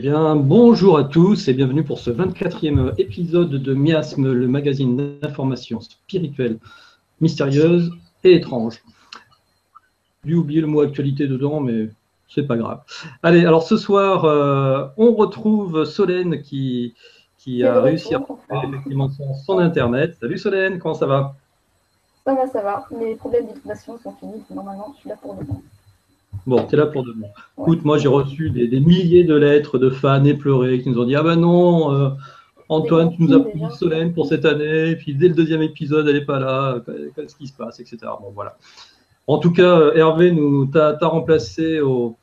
bien, bonjour à tous et bienvenue pour ce 24e épisode de Miasme, le magazine d'information spirituelle, mystérieuse et étrange. J'ai oublié le mot actualité dedans, mais c'est pas grave. Allez, alors ce soir, on retrouve Solène qui a réussi à retrouver effectivement son Internet. Salut Solène, comment ça va? Ça va. Les problèmes d'information sont finis. Normalement, je suis là pour demain. Bon, tu es là pour demain. Ouais. Écoute, moi j'ai reçu des milliers de lettres de fans éplorés qui nous ont dit « Ah ben non, Antoine, tu nous as promis Solène pour cette année, et puis dès le deuxième épisode, elle n'est pas là, qu'est-ce qui se passe, etc. » Bon, voilà. En tout cas, Hervé t'a remplacé au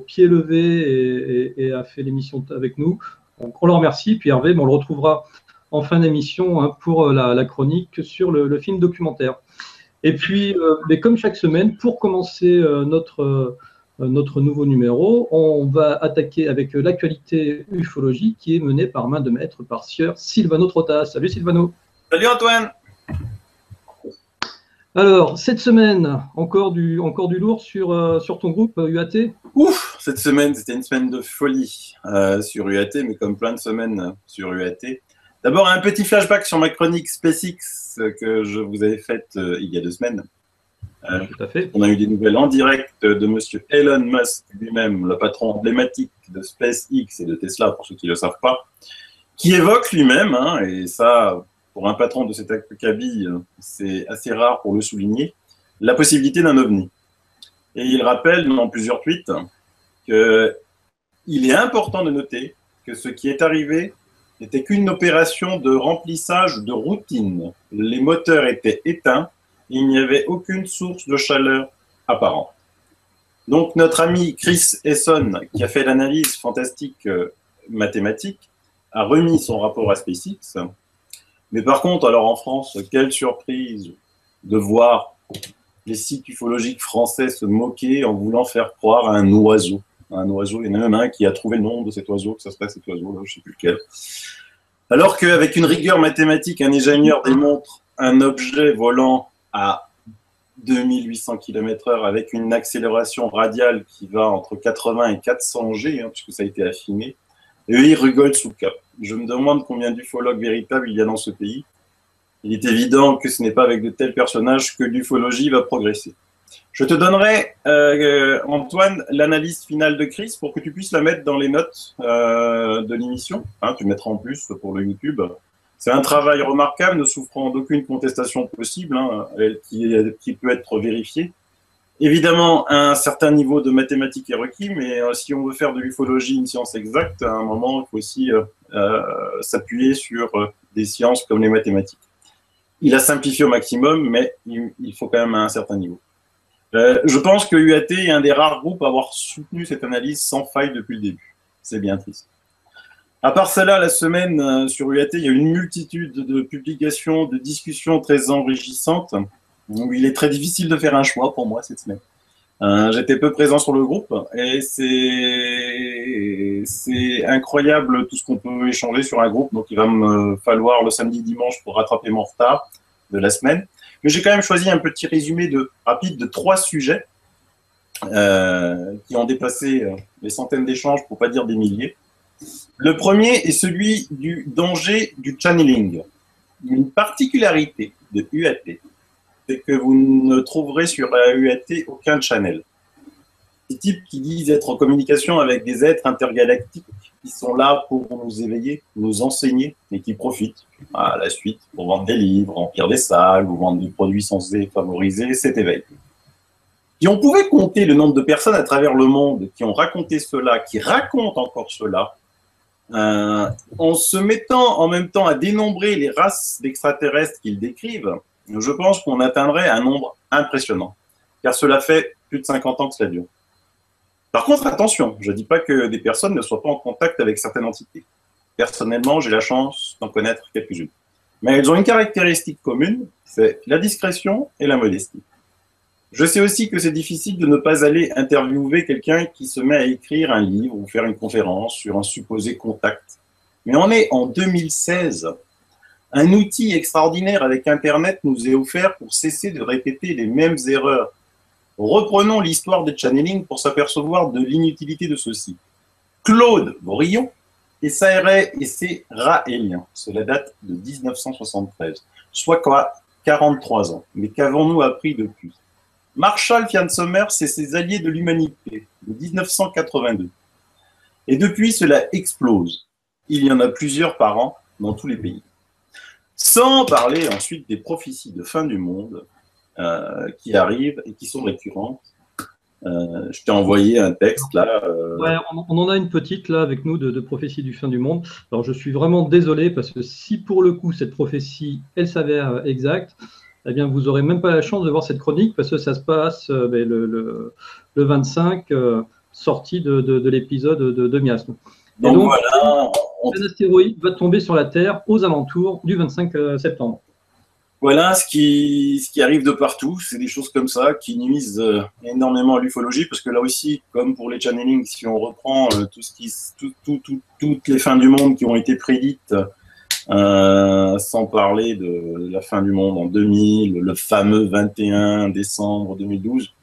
pied levé et a fait l'émission avec nous. Donc, on le remercie. Puis Hervé, on le retrouvera en fin d'émission pour la chronique sur le film documentaire. Et puis, mais comme chaque semaine, pour commencer notre nouveau numéro, on va attaquer avec l'actualité ufologie qui est menée par main de maître par Sieur Silvano Trottas. Salut Silvano. Salut Antoine. Alors, cette semaine, encore du lourd sur ton groupe UAT? Ouf, cette semaine, c'était une semaine de folie sur UAT, mais comme plein de semaines sur UAT. D'abord, un petit flashback sur ma chronique SpaceX que je vous avais faite il y a 2 semaines. Tout à fait. On a eu des nouvelles en direct de monsieur Elon Musk lui-même, le patron emblématique de SpaceX et de Tesla, pour ceux qui ne le savent pas, qui évoque lui-même, et ça, pour un patron de cet acabit, c'est assez rare pour le souligner, la possibilité d'un ovni. Et il rappelle dans plusieurs tweets qu'il est important de noter que ce qui est arrivé n'était qu'une opération de remplissage de routine. Les moteurs étaient éteints et il n'y avait aucune source de chaleur apparente. Donc notre ami Chris Esson, qui a fait l'analyse fantastique mathématique, a remis son rapport à SpaceX. Mais par contre, alors en France, quelle surprise de voir les sites ufologiques français se moquer en voulant faire croire à un oiseau. Un oiseau, il y en a même un qui a trouvé le nom de cet oiseau, que ça serait cet oiseau, là, je ne sais plus lequel. Alors qu'avec une rigueur mathématique, un ingénieur démontre un objet volant à 2800 km/h avec une accélération radiale qui va entre 80 et 400 G, puisque ça a été affiné, et eux, ils rigolent sous le cap. Je me demande combien d'ufologues véritables il y a dans ce pays. Il est évident que ce n'est pas avec de tels personnages que l'ufologie va progresser. Je te donnerai, Antoine, l'analyse finale de Chris pour que tu puisses la mettre dans les notes de l'émission. Tu mettras en plus pour le YouTube. C'est un travail remarquable, ne souffrant d'aucune contestation possible, qui peut être vérifié. Évidemment, un certain niveau de mathématiques est requis, mais si on veut faire de l'ufologie une science exacte, à un moment, il faut aussi s'appuyer sur des sciences comme les mathématiques. Il a simplifié au maximum, mais il faut quand même un certain niveau. Je pense que UAT est un des rares groupes à avoir soutenu cette analyse sans faille depuis le début. C'est bien triste. À part cela, la semaine sur UAT, il y a une multitude de publications, de discussions très enrichissantes, où il est très difficile de faire un choix pour moi cette semaine. J'étais peu présent sur le groupe et c'est incroyable tout ce qu'on peut échanger sur un groupe. Donc, il va me falloir le samedi, dimanche pour rattraper mon retard de la semaine. Mais j'ai quand même choisi un petit résumé rapide de 3 sujets qui ont dépassé les centaines d'échanges, pour pas dire des milliers. Le premier est celui du danger du channeling. Une particularité de UAT, c'est que vous ne trouverez sur la UAT aucun channel. Des types qui disent être en communication avec des êtres intergalactiques qui sont là pour nous éveiller, nous enseigner et qui profitent à la suite pour vendre des livres, remplir des salles ou vendre des produits censés favoriser cet éveil. Si on pouvait compter le nombre de personnes à travers le monde qui ont raconté cela, qui racontent encore cela, en se mettant en même temps à dénombrer les races d'extraterrestres qu'ils décrivent, je pense qu'on atteindrait un nombre impressionnant, car cela fait plus de 50 ans que cela dure. Par contre, attention, je ne dis pas que des personnes ne soient pas en contact avec certaines entités. Personnellement, j'ai la chance d'en connaître quelques-unes. Mais elles ont une caractéristique commune, c'est la discrétion et la modestie. Je sais aussi que c'est difficile de ne pas aller interviewer quelqu'un qui se met à écrire un livre ou faire une conférence sur un supposé contact. Mais on est en 2016. Un outil extraordinaire avec Internet nous est offert pour cesser de répéter les mêmes erreurs. Reprenons l'histoire des channeling pour s'apercevoir de l'inutilité de ceci. Claude Vorillon et ses Raéliens. Cela date de 1973, soit quoi, 43 ans. Mais qu'avons-nous appris depuis? Marshall Fian Somers et ses alliés de l'humanité, de 1982. Et depuis, cela explose. Il y en a plusieurs par an dans tous les pays. Sans parler ensuite des prophéties de fin du monde qui arrivent et qui sont récurrentes. Je t'ai envoyé un texte là. Ouais, on en a une petite là avec nous de prophétie du fin du monde. Alors je suis vraiment désolé parce que si pour le coup cette prophétie elle s'avère exacte, eh bien vous n'aurez même pas la chance de voir cette chronique parce que ça se passe le 25 sorti de l'épisode de Miasme. Donc voilà, un astéroïde va tomber sur la Terre aux alentours du 25 septembre. Voilà ce qui arrive de partout, c'est des choses comme ça qui nuisent énormément à l'ufologie, parce que là aussi, comme pour les channelings, si on reprend toutes les fins du monde qui ont été prédites, sans parler de la fin du monde en 2000, le fameux 21 décembre 2012,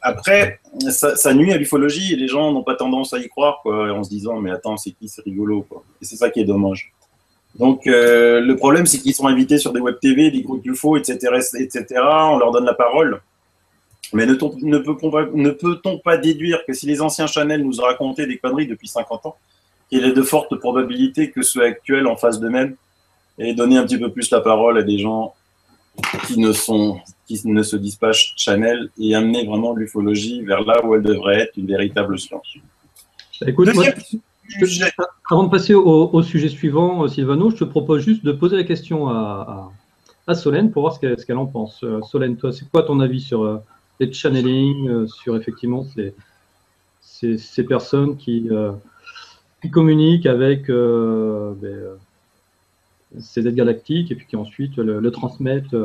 après, ça nuit à l'ufologie et les gens n'ont pas tendance à y croire, quoi, en se disant, mais attends, c'est qui, c'est rigolo, quoi. Et c'est ça qui est dommage. Donc, le problème, c'est qu'ils sont invités sur des web TV, des groupes UFO, etc., etc. On leur donne la parole. Mais ne peut-on pas déduire que si les anciens Chanel nous ont raconté des conneries depuis 50 ans, qu'il y a de fortes probabilités que ceux actuels en fassent de même et donner un petit peu plus la parole à des gens qui ne se disent pas Chanel et amener vraiment l'ufologie vers là où elle devrait être une véritable science. Écoute, avant de passer au sujet suivant, Sylvano, je te propose juste de poser la question à Solène pour voir ce qu'elle en pense. Solène, toi, c'est quoi ton avis sur les channeling, sur effectivement ces personnes qui communiquent avec ces aides galactiques et puis qui ensuite le transmettent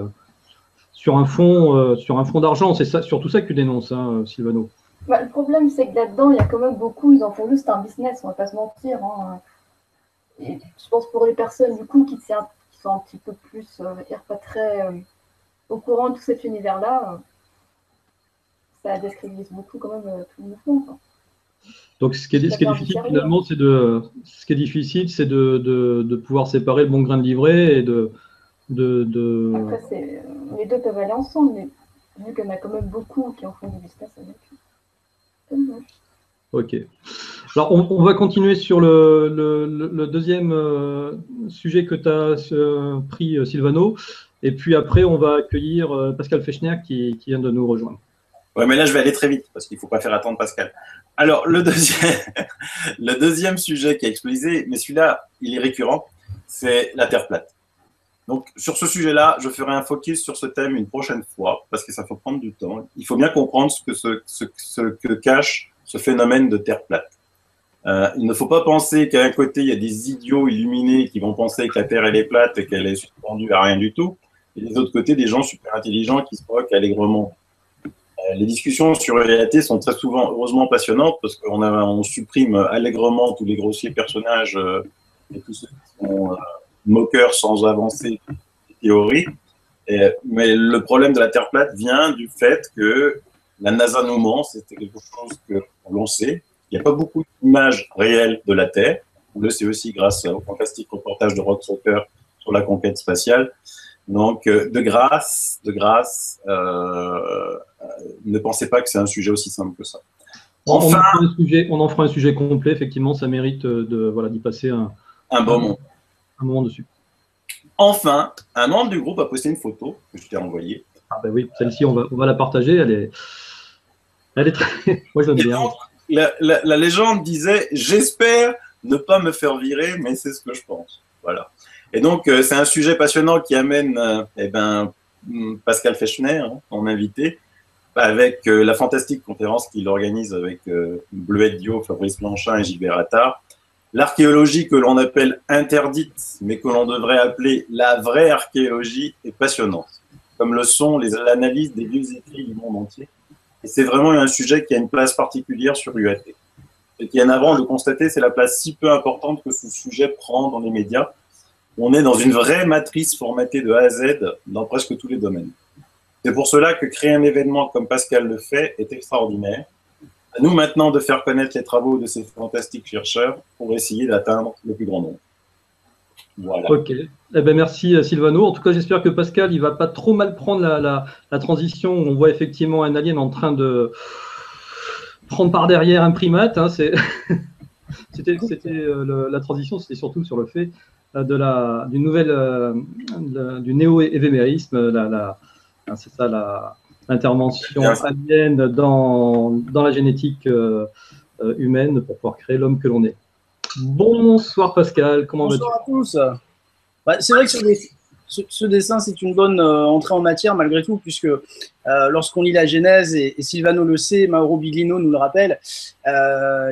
sur un fond d'argent? C'est surtout ça que tu dénonces, hein, Sylvano. Bah, le problème, c'est que là-dedans, il y a quand même beaucoup, ils en font juste un business, on va pas se mentir. Hein. Et je pense pour les personnes, du coup, qui sont un petit peu plus, pas très au courant de tout cet univers-là, ça décrédibilise beaucoup quand même tout le mouvement. Quoi. Donc, ce qui est difficile, finalement, c'est de pouvoir séparer le bon grain de livret et Après, les deux peuvent aller ensemble, mais vu qu'il y en a quand même beaucoup qui en font du business avec. Ok. Alors, on va continuer sur le deuxième sujet que tu as pris, Sylvano. Et puis après, on va accueillir Pascal Fechner qui vient de nous rejoindre. Ouais, mais là, je vais aller très vite parce qu'il ne faut pas faire attendre Pascal. Alors, le deuxième sujet qui a explosé, mais celui-là, il est récurrent, c'est la Terre plate. Donc, sur ce sujet-là, je ferai un focus sur ce thème une prochaine fois, parce que ça faut prendre du temps. Il faut bien comprendre ce que cache ce phénomène de Terre plate. Il ne faut pas penser qu'à un côté, il y a des idiots illuminés qui vont penser que la Terre, elle est plate et qu'elle est suspendue à rien du tout, et des autres côtés, des gens super intelligents qui se moquent allègrement. Les discussions sur l'IAT sont très souvent, heureusement, passionnantes, parce qu'on supprime allègrement tous les grossiers personnages et tous ceux qui sont... moqueur sans avancer théorie. Mais le problème de la Terre plate vient du fait que la NASA nous ment, c'était quelque chose que l'on sait. Il n'y a pas beaucoup d'images réelles de la Terre. On le sait aussi grâce au fantastique reportage de Rock Soccer sur la conquête spatiale. Donc, de grâce, ne pensez pas que c'est un sujet aussi simple que ça. Enfin, on en fera un sujet complet, effectivement, ça mérite d'y passer un bon moment dessus. Enfin, un membre du groupe a posté une photo que je t'ai envoyée. Ah ben oui, celle-ci, on va la partager. Elle est très... Moi, je l'aime bien. La légende disait « J'espère ne pas me faire virer, mais c'est ce que je pense. » Voilà. Et donc, c'est un sujet passionnant qui amène Pascal Fechner, mon invité, avec la fantastique conférence qu'il organise avec Bleuette Dio, Fabrice Blanchin et Gilbert Attard. L'archéologie que l'on appelle interdite, mais que l'on devrait appeler la vraie archéologie, est passionnante, comme le sont l'analyse des vieux écrits du monde entier. Et c'est vraiment un sujet qui a une place particulière sur UAT. Et qui est navrant de constater, c'est la place si peu importante que ce sujet prend dans les médias. On est dans une vraie matrice formatée de A à Z dans presque tous les domaines. C'est pour cela que créer un événement comme Pascal le fait est extraordinaire. À nous maintenant de faire connaître les travaux de ces fantastiques chercheurs pour essayer d'atteindre le plus grand nombre. Voilà. Ok. Eh ben, merci Sylvano. En tout cas, j'espère que Pascal, il va pas trop mal prendre la transition où on voit effectivement un alien en train de prendre par derrière un primate. Hein. La transition, c'était surtout sur le fait du néo-évémérisme, c'est ça l'intervention alien dans la génétique humaine pour pouvoir créer l'homme que l'on est. Bonsoir Pascal, comment vas-tu? Bonsoir à tous. Bah, c'est vrai que ce dessin, c'est une bonne entrée en matière malgré tout, puisque lorsqu'on lit la Genèse, et Sylvano le sait, Mauro Biglino nous le rappelle,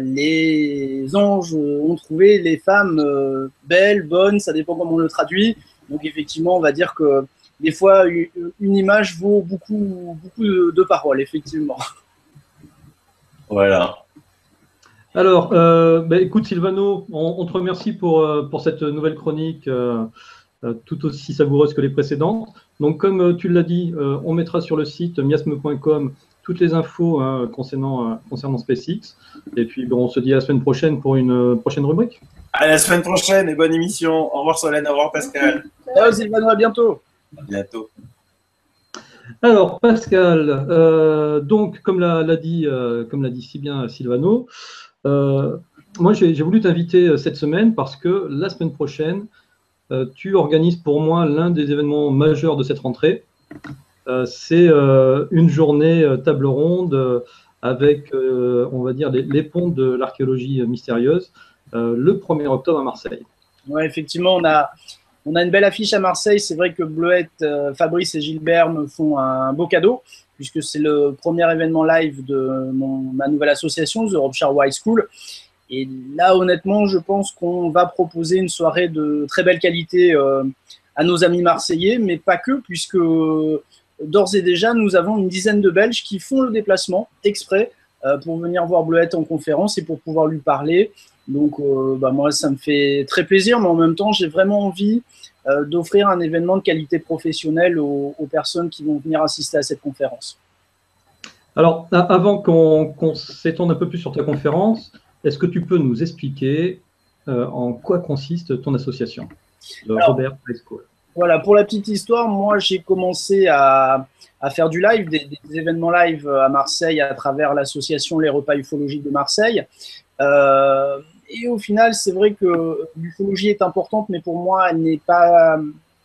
les anges ont trouvé les femmes belles, bonnes, ça dépend comment on le traduit. Donc effectivement, on va dire que des fois, une image vaut beaucoup de paroles, effectivement. Voilà. Alors, écoute Sylvano, on te remercie pour cette nouvelle chronique tout aussi savoureuse que les précédentes. Donc, comme tu l'as dit, on mettra sur le site miasme.com toutes les infos concernant SpaceX. Et puis, on se dit à la semaine prochaine pour une prochaine rubrique. À la semaine prochaine et bonne émission. Au revoir Solène, au revoir Pascal. Ciao Sylvano, à bientôt. À bientôt. Alors, Pascal, donc, comme l'a dit si bien Sylvano, moi, j'ai voulu t'inviter cette semaine parce que la semaine prochaine, tu organises pour moi l'un des événements majeurs de cette rentrée. C'est une journée table ronde avec, on va dire, les ponts de l'archéologie mystérieuse, le 1er octobre à Marseille. Ouais, effectivement, on a une belle affiche à Marseille. C'est vrai que Bleuette, Fabrice et Gilbert me font un beau cadeau, puisque c'est le premier événement live de ma nouvelle association, The Rob Charrois High School. Et là, honnêtement, je pense qu'on va proposer une soirée de très belle qualité à nos amis marseillais, mais pas que, puisque d'ores et déjà, nous avons une dizaine de Belges qui font le déplacement exprès pour venir voir Bleuette en conférence et pour pouvoir lui parler. Donc, moi, ça me fait très plaisir, mais en même temps, j'ai vraiment envie d'offrir un événement de qualité professionnelle aux personnes qui vont venir assister à cette conférence. Alors, avant qu'on s'étende un peu plus sur ta conférence, est-ce que tu peux nous expliquer en quoi consiste ton association, le Robert High School? Voilà, pour la petite histoire, moi j'ai commencé à faire du live, des événements live à Marseille à travers l'association Les Repas Ufologiques de Marseille. Et au final, c'est vrai que l'ufologie est importante, mais pour moi, elle n'est pas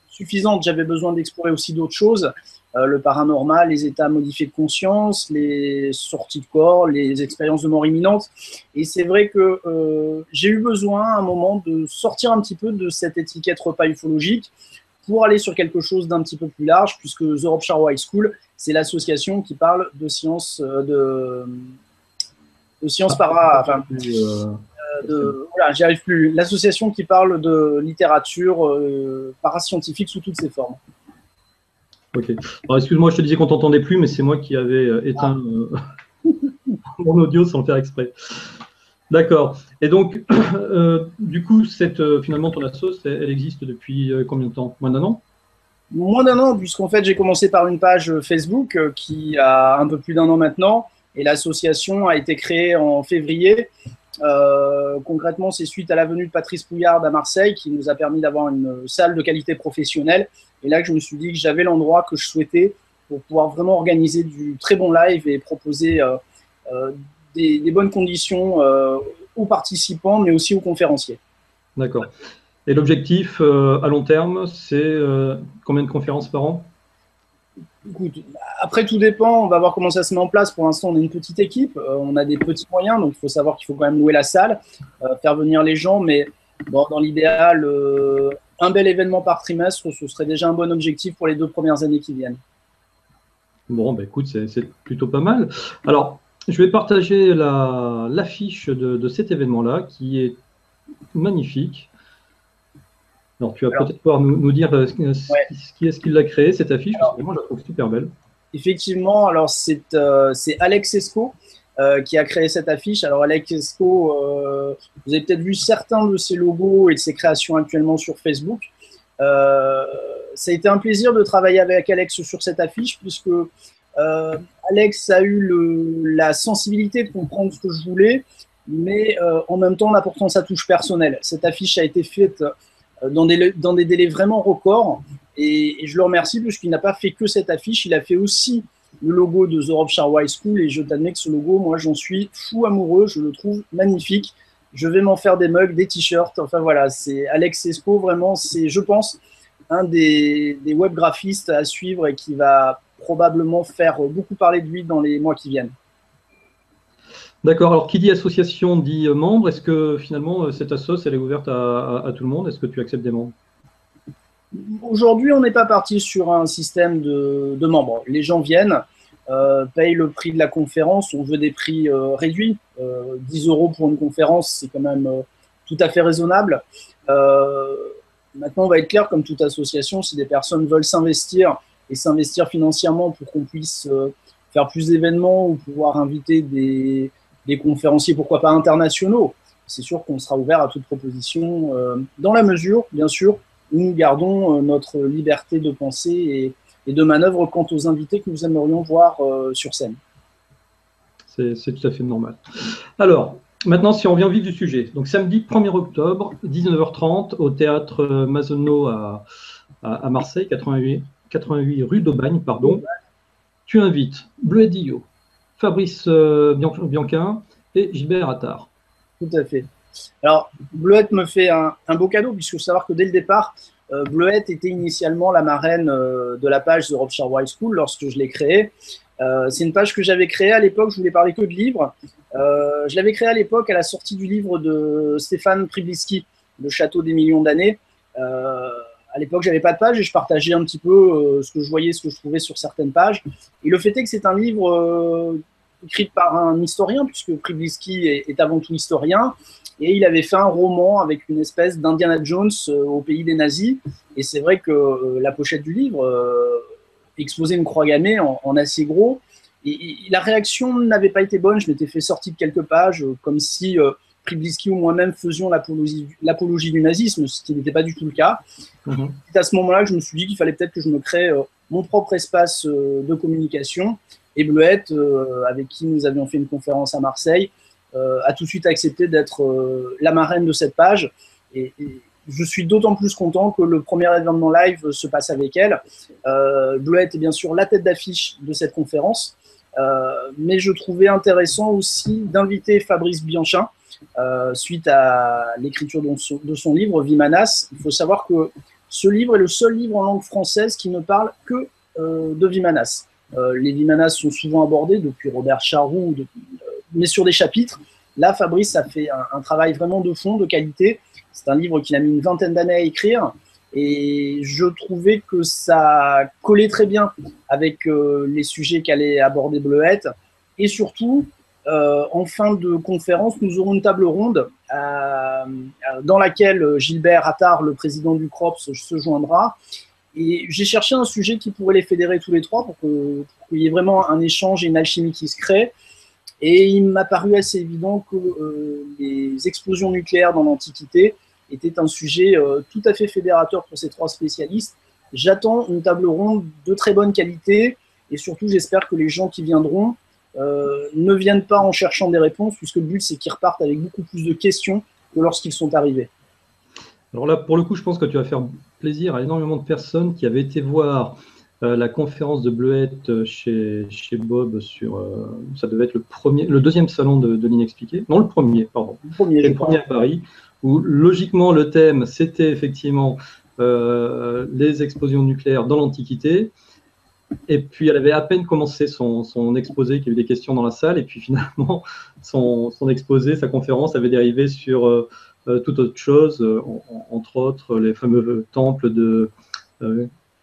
suffisante. J'avais besoin d'explorer aussi d'autres choses. Le paranormal, les états modifiés de conscience, les sorties de corps, les expériences de mort imminente. Et c'est vrai que j'ai eu besoin à un moment de sortir un petit peu de cette étiquette repas ufologique pour aller sur quelque chose d'un petit peu plus large, puisque The Rob Charrois High School, c'est l'association qui parle de sciences voilà, j'y arrive plus. L'association qui parle de littérature parascientifique sous toutes ses formes. Ok. Alors, excuse-moi, je te disais qu'on t'entendait plus, mais c'est moi qui avais éteint mon audio sans le faire exprès. D'accord. Et donc, du coup, finalement, ton asso, elle existe depuis combien de temps? Moins d'un an? Moins d'un an, puisqu'en fait, j'ai commencé par une page Facebook qui a un peu plus d'un an maintenant, et l'association a été créée en février. Concrètement, c'est suite à la venue de Patrice Pouillard à Marseille qui nous a permis d'avoir une salle de qualité professionnelle. Et là, je me suis dit que j'avais l'endroit que je souhaitais pour pouvoir vraiment organiser du très bon live et proposer des bonnes conditions aux participants, mais aussi aux conférenciers. D'accord. Et l'objectif à long terme, c'est combien de conférences par an? Écoute, après, tout dépend. On va voir comment ça se met en place. Pour l'instant, on est une petite équipe. On a des petits moyens. Donc, il faut savoir qu'il faut quand même louer la salle, faire venir les gens. Mais bon, dans l'idéal, un bel événement par trimestre, ce serait déjà un bon objectif pour les 2 premières années qui viennent. Bon, bah, écoute, c'est plutôt pas mal. Alors, je vais partager l'affiche de cet événement-là qui est magnifique. Alors, tu vas peut-être pouvoir nous dire qui est-ce qui l'a créé, cette affiche, parce que moi, je la trouve super belle. Effectivement, alors c'est Alex Esco qui a créé cette affiche. Alors, Alex Esco, vous avez peut-être vu certains de ses logos et de ses créations actuellement sur Facebook. Ça a été un plaisir de travailler avec Alex sur cette affiche, puisque Alex a eu la sensibilité de comprendre ce que je voulais, mais en même temps en apportant sa touche personnelle. Cette affiche a été faite dans des délais vraiment records, et je le remercie puisqu'il n'a pas fait que cette affiche, il a fait aussi le logo de The Robshire High School, et je t'admets que ce logo, moi j'en suis fou amoureux, je le trouve magnifique. Je vais m'en faire des mugs, des t-shirts, enfin voilà, c'est Alex Esco, vraiment, c'est, je pense, un des web graphistes à suivre et qui va probablement faire beaucoup parler de lui dans les mois qui viennent. D'accord, alors qui dit association dit membre. Est-ce que finalement cette association elle est ouverte à tout le monde? Est-ce que tu acceptes des membres? Aujourd'hui, on n'est pas parti sur un système de membres. Les gens viennent, payent le prix de la conférence, on veut des prix réduits. 10 € pour une conférence, c'est quand même tout à fait raisonnable. Maintenant, on va être clair, comme toute association, si des personnes veulent s'investir et s'investir financièrement pour qu'on puisse faire plus d'événements ou pouvoir inviter des conférenciers, pourquoi pas internationaux, c'est sûr qu'on sera ouvert à toute proposition, dans la mesure, bien sûr, où nous gardons notre liberté de pensée et de manœuvre quant aux invités que nous aimerions voir sur scène. C'est tout à fait normal. Alors, maintenant, si on revient au vif du sujet. Donc, samedi 1er octobre, 19h30, au théâtre Mazenot à Marseille, 88 rue d'Aubagne, pardon. Tu invites Bleuette Dillot, Fabrice Bianquin et Gilbert Attard. Tout à fait. Alors, Bleuette me fait un beau cadeau, puisque faut savoir que dès le départ, Bleuette était initialement la marraine de la page The Robshire High School lorsque je l'ai créée. C'est une page que j'avais créée à l'époque, je voulais parler que de livres. Je l'avais créée à l'époque à la sortie du livre de Stéphane Pribliski, Le Château des millions d'années. À l'époque, j'avais pas de page et je partageais un petit peu ce que je voyais, ce que je trouvais sur certaines pages. Et le fait est que c'est un livre écrit par un historien, puisque Pribliski est avant tout historien. Et il avait fait un roman avec une espèce d'Indiana Jones au pays des nazis. Et c'est vrai que la pochette du livre exposait une croix gammée en assez gros. Et la réaction n'avait pas été bonne. Je m'étais fait sortir de quelques pages, comme si Pribliski ou moi-même faisions l'apologie du nazisme, ce qui n'était pas du tout le cas. C'est à ce moment-là que je me suis dit qu'il fallait peut-être que je me crée mon propre espace de communication. Et Bleuette, avec qui nous avions fait une conférence à Marseille, a tout de suite accepté d'être la marraine de cette page. Et je suis d'autant plus content que le premier événement live se passe avec elle. Bleuette est bien sûr la tête d'affiche de cette conférence, mais je trouvais intéressant aussi d'inviter Fabrice Bianquin suite à l'écriture de son livre Vimanas. Il faut savoir que ce livre est le seul livre en langue française qui ne parle que de Vimanas. Les Vimanas sont souvent abordés depuis Robert Charroux, mais sur des chapitres. Là, Fabrice a fait un travail vraiment de fond, de qualité. C'est un livre qu'il a mis une vingtaine d'années à écrire, et je trouvais que ça collait très bien avec les sujets qu'allait aborder Bleuette. Et surtout, en fin de conférence, nous aurons une table ronde dans laquelle Gilbert Attard, le président du CROPS, se joindra. Et j'ai cherché un sujet qui pourrait les fédérer tous les trois pour qu'il y ait vraiment un échange et une alchimie qui se crée. Et il m'a paru assez évident que les explosions nucléaires dans l'Antiquité étaient un sujet tout à fait fédérateur pour ces trois spécialistes. J'attends une table ronde de très bonne qualité, et surtout j'espère que les gens qui viendront ne viennent pas en cherchant des réponses, puisque le but c'est qu'ils repartent avec beaucoup plus de questions que lorsqu'ils sont arrivés. Alors là, pour le coup, je pense que tu vas faire plaisir à énormément de personnes qui avaient été voir la conférence de Bleuette chez Bob sur, ça devait être le deuxième salon de l'Inexpliqué. Non, le premier, pardon. Le premier à Paris, où logiquement le thème c'était effectivement les explosions nucléaires dans l'Antiquité. Et puis elle avait à peine commencé son exposé, qu'il y a eu des questions dans la salle, et puis finalement son exposé, sa conférence avait dérivé sur toute autre chose, entre autres les fameux temples de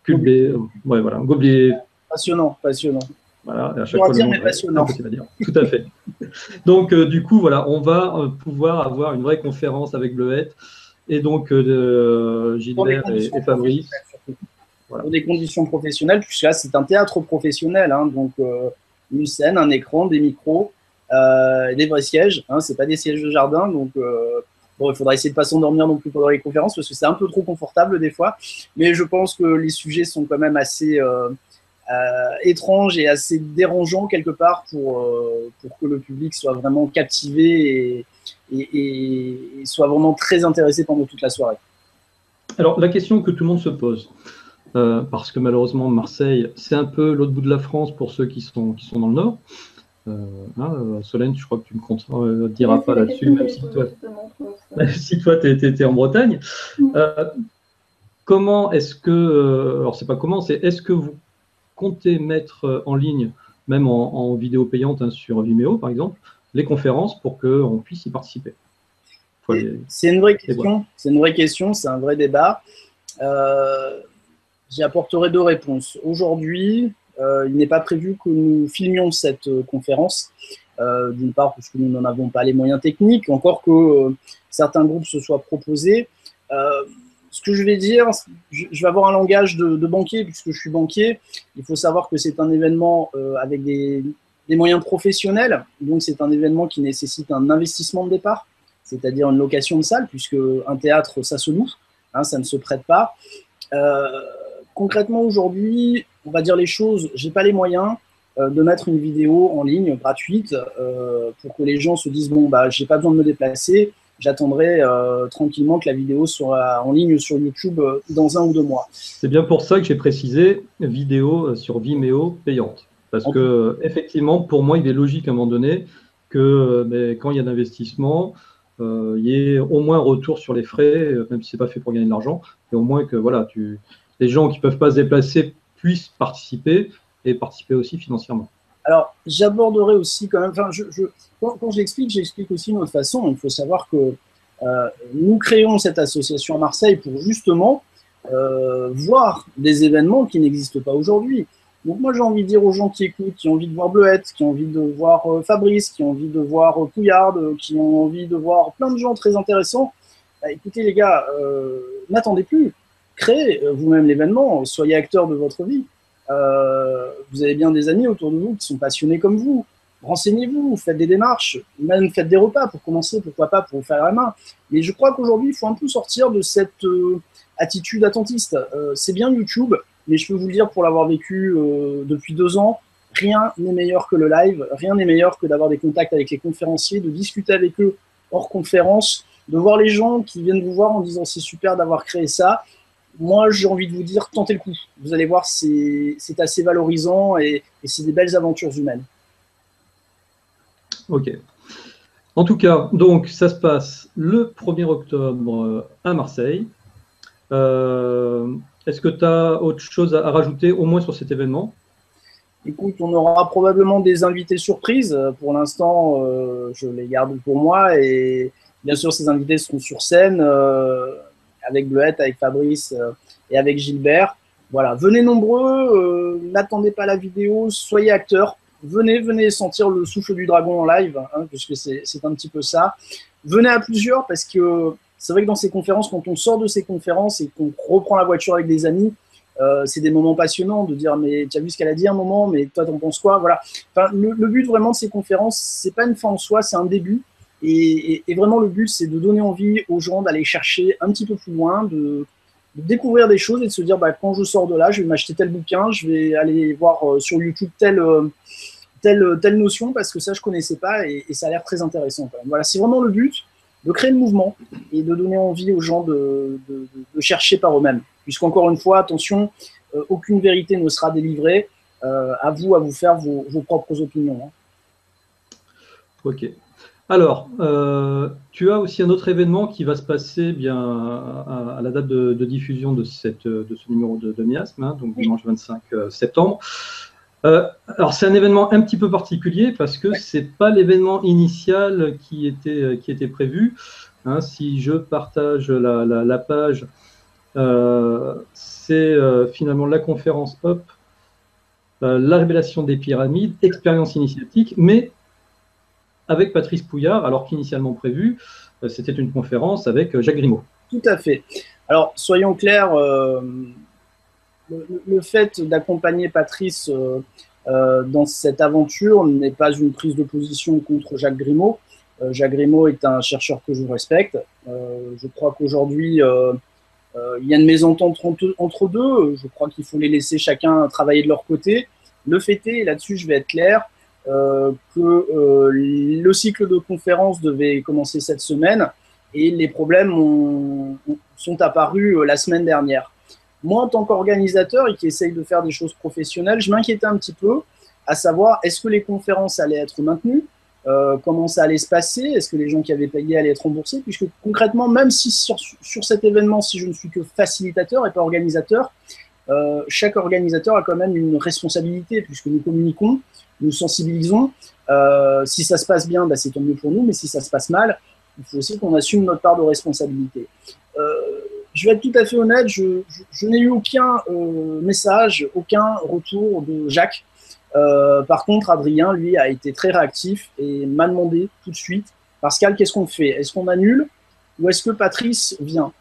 Goblet. Ouais, voilà, Goblet. Passionnant. Voilà, à chaque fois, mais passionnant. Impossible à dire. Tout à fait. Donc, du coup, voilà, on va pouvoir avoir une vraie conférence avec Bleuette, et donc Gilbert et Fabrice. Voilà. Pour des conditions professionnelles, puisque là, c'est un théâtre professionnel, hein, donc une scène, un écran, des micros, des vrais sièges, hein, c'est pas des sièges de jardin, donc bon, il faudra essayer de ne pas s'endormir non plus pendant les conférences, parce que c'est un peu trop confortable des fois, mais je pense que les sujets sont quand même assez étrange et assez dérangeant quelque part pour que le public soit vraiment captivé et soit vraiment très intéressé pendant toute la soirée. Alors, la question que tout le monde se pose, parce que malheureusement, Marseille, c'est un peu l'autre bout de la France pour ceux qui sont dans le Nord. Solène, je crois que tu me diras pas là-dessus, même si toi, tu étais en Bretagne. Comment est-ce que, alors c'est pas comment, c'est est-ce que vous comptez mettre en ligne, même en vidéo payante sur Vimeo par exemple, les conférences pour qu'on puisse y participer? C'est une vraie question, c'est un vrai débat. J'y apporterai 2 réponses. Aujourd'hui, il n'est pas prévu que nous filmions cette conférence, d'une part parce que nous n'en avons pas les moyens techniques, encore que certains groupes se soient proposés. Ce que je vais dire, je vais avoir un langage de banquier, puisque je suis banquier. Il faut savoir que c'est un événement avec des moyens professionnels, donc c'est un événement qui nécessite un investissement de départ, c'est-à-dire une location de salle, puisque un théâtre, ça se loue, hein, ça ne se prête pas. Concrètement, aujourd'hui, on va dire les choses, j'ai pas les moyens de mettre une vidéo en ligne gratuite pour que les gens se disent, bon, bah, j'ai pas besoin de me déplacer, j'attendrai tranquillement que la vidéo soit en ligne sur YouTube dans 1 ou 2 mois. C'est bien pour ça que j'ai précisé vidéo sur Vimeo payante. Parce que, effectivement, pour moi, il est logique à un moment donné que quand il y a d'investissement, il y ait au moins un retour sur les frais, même si ce n'est pas fait pour gagner de l'argent, et au moins que voilà, les gens qui ne peuvent pas se déplacer puissent participer et participer aussi financièrement. Alors, j'aborderai aussi quand même, enfin, quand j'explique aussi une autre façon. Il faut savoir que nous créons cette association à Marseille pour justement voir des événements qui n'existent pas aujourd'hui. Donc moi, j'ai envie de dire aux gens qui écoutent, qui ont envie de voir Bleuette, qui ont envie de voir Fabrice, qui ont envie de voir Pouillard, qui ont envie de voir plein de gens très intéressants, bah, écoutez les gars, n'attendez plus, créez vous-même l'événement, soyez acteurs de votre vie. Vous avez bien des amis autour de vous qui sont passionnés comme vous. Renseignez-vous, faites des démarches, même faites des repas pour commencer, pourquoi pas, pour vous faire la main. Mais je crois qu'aujourd'hui, il faut un peu sortir de cette attitude attentiste. C'est bien YouTube, mais je peux vous le dire, pour l'avoir vécu depuis 2 ans, rien n'est meilleur que le live, rien n'est meilleur que d'avoir des contacts avec les conférenciers, de discuter avec eux hors conférence, de voir les gens qui viennent vous voir en disant c'est super d'avoir créé ça. Moi, j'ai envie de vous dire, tentez le coup. Vous allez voir, c'est assez valorisant et c'est des belles aventures humaines. Ok. En tout cas, donc, ça se passe le 1er octobre à Marseille. Est-ce que tu as autre chose à rajouter, au moins sur cet événement? Écoute, on aura probablement des invités surprises. Pour l'instant, je les garde pour moi. Et bien sûr, ces invités seront sur scène avec Bleuette, avec Fabrice et avec Gilbert. Voilà, venez nombreux, n'attendez pas la vidéo, soyez acteurs. Venez sentir le souffle du dragon en live, hein, puisque c'est un petit peu ça. Venez à plusieurs, parce que c'est vrai que dans ces conférences, quand on sort de ces conférences et qu'on reprend la voiture avec des amis, c'est des moments passionnants de dire mais tu as vu ce qu'elle a dit à un moment, mais toi t'en penses quoi, voilà. Enfin, le but vraiment de ces conférences, c'est pas une fin en soi, c'est un début. Et vraiment le but, c'est de donner envie aux gens d'aller chercher un petit peu plus loin, de découvrir des choses et de se dire bah, quand je sors de là, je vais m'acheter tel bouquin, je vais aller voir sur YouTube telle notion parce que ça je connaissais pas et ça a l'air très intéressant quand même. Voilà, c'est vraiment le but, de créer le mouvement et de donner envie aux gens de chercher par eux-mêmes. Puisqu'encore une fois, attention, aucune vérité ne sera délivrée. À vous faire vos propres opinions. Hein. Ok. Alors, tu as aussi un autre événement qui va se passer bien à la date de diffusion de ce numéro de Miasme, hein, donc dimanche 25 septembre. Alors, c'est un événement un petit peu particulier parce que ce n'est pas l'événement initial qui était prévu. Hein, si je partage la page, c'est finalement la conférence HOP, la révélation des pyramides, expérience initiatique, mais avec Patrice Pouillard, alors qu'initialement prévu, c'était une conférence avec Jacques Grimaud. Tout à fait. Alors, soyons clairs, le fait d'accompagner Patrice dans cette aventure n'est pas une prise de position contre Jacques Grimaud. Jacques Grimaud est un chercheur que je respecte. Je crois qu'aujourd'hui, Il y a une mésentente entre deux. Je crois qu'il faut les laisser chacun travailler de leur côté. Le fait est, et là-dessus je vais être clair, que le cycle de conférences devait commencer cette semaine et les problèmes sont apparus la semaine dernière. Moi, en tant qu'organisateur et qui essaye de faire des choses professionnelles, je m'inquiétais un petit peu, à savoir, est-ce que les conférences allaient être maintenues, comment ça allait se passer, est-ce que les gens qui avaient payé allaient être remboursés, puisque concrètement, même si sur cet événement, si je ne suis que facilitateur et pas organisateur, chaque organisateur a quand même une responsabilité, puisque nous communiquons, nous sensibilisons. Si ça se passe bien, bah, c'est tant mieux pour nous, mais si ça se passe mal, il faut aussi qu'on assume notre part de responsabilité. Je vais être tout à fait honnête, je n'ai eu aucun message, aucun retour de Jacques. Par contre, Adrien, lui, a été très réactif et m'a demandé tout de suite, Pascal, qu'est-ce qu'on fait? Est-ce qu'on annule ou est-ce que Patrice vient?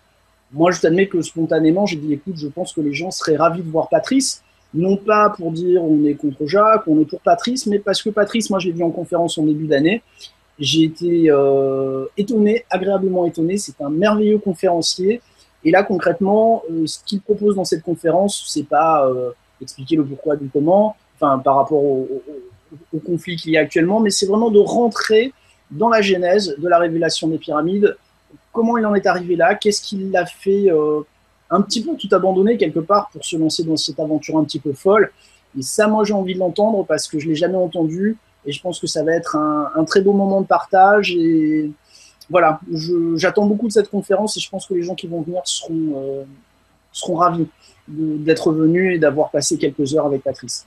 Moi, je t'admets que spontanément, j'ai dit, écoute, je pense que les gens seraient ravis de voir Patrice, non pas pour dire on est contre Jacques, on est pour Patrice, mais parce que Patrice, moi, je l'ai vu en conférence en début d'année, j'ai été étonné, agréablement étonné, c'est un merveilleux conférencier. Et là, concrètement, ce qu'il propose dans cette conférence, c'est pas expliquer le pourquoi du comment, enfin, par rapport au conflit qu'il y a actuellement, mais c'est vraiment de rentrer dans la genèse de la révélation des pyramides, comment il en est arrivé là, qu'est-ce qui l'a fait un petit peu tout abandonner quelque part pour se lancer dans cette aventure un petit peu folle. Et ça, moi, j'ai envie de l'entendre parce que je ne l'ai jamais entendu et je pense que ça va être un très beau moment de partage. Et voilà, j'attends beaucoup de cette conférence et je pense que les gens qui vont venir seront ravis d'être venus et d'avoir passé quelques heures avec Patrice.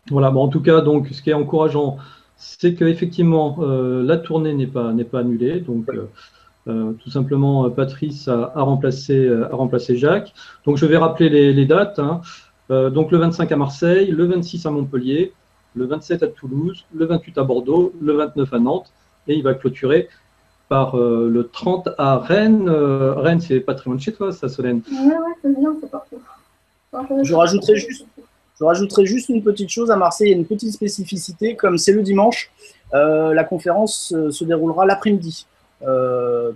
Voilà, bon, en tout cas, donc, ce qui est encourageant, c'est qu'effectivement, la tournée n'est pas annulée. Donc, tout simplement, Patrice a remplacé Jacques. Donc, je vais rappeler les dates. Hein. Donc, le 25 à Marseille, le 26 à Montpellier, le 27 à Toulouse, le 28 à Bordeaux, le 29 à Nantes. Et il va clôturer par le 30 à Rennes. Rennes, c'est pas très loin de chez toi, ça, Solène? Ouais, c'est bien, c'est partout. Je rajouterai juste une petite chose. À Marseille, il y a une petite spécificité. Comme c'est le dimanche, la conférence se déroulera l'après-midi,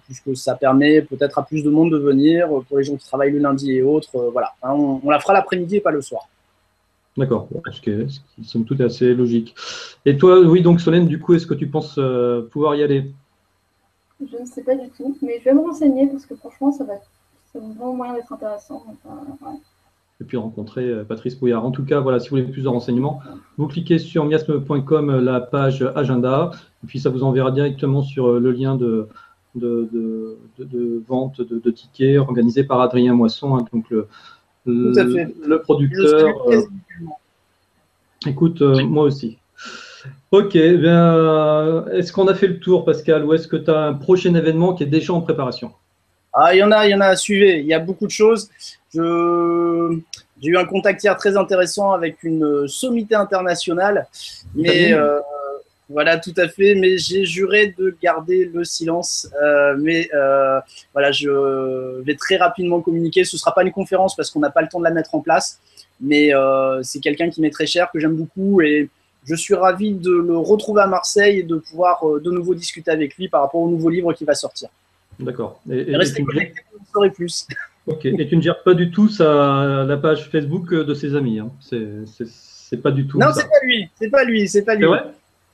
puisque ça permet peut-être à plus de monde de venir, pour les gens qui travaillent le lundi et autres. Voilà, hein, on la fera l'après-midi et pas le soir. D'accord, ce qui somme toute assez logique. Et toi, oui, donc Solène, du coup, est-ce que tu penses pouvoir y aller? Je ne sais pas du tout, mais je vais me renseigner parce que franchement, ça va être vraiment moyen d'être intéressant. Ouais. Et puis rencontrer Patrice Brouillard. En tout cas, voilà, si vous voulez plus de renseignements, vous cliquez sur miasme.com, la page agenda, et puis ça vous enverra directement sur le lien de vente de tickets organisé par Adrien Moisson, hein, donc le producteur. Écoute, moi aussi. Ok, bien, est-ce qu'on a fait le tour, Pascal, ou est-ce que tu as un prochain événement qui est déjà en préparation? Ah, il y en a à suivre, il y a beaucoup de choses. J'ai eu un contact hier très intéressant avec une sommité internationale, mais voilà, tout à fait, mais j'ai juré de garder le silence. Voilà, je vais très rapidement communiquer. Ce ne sera pas une conférence parce qu'on n'a pas le temps de la mettre en place, mais c'est quelqu'un qui m'est très cher, que j'aime beaucoup, et je suis ravi de le retrouver à Marseille et de pouvoir de nouveau discuter avec lui par rapport au nouveau livre qui va sortir. D'accord. Et restez connectés pour en savoir plus. Ok. Et tu ne gères pas du tout la page Facebook de ses amis, hein. C'est pas du tout. Non, ça. C'est pas lui. C'est vrai?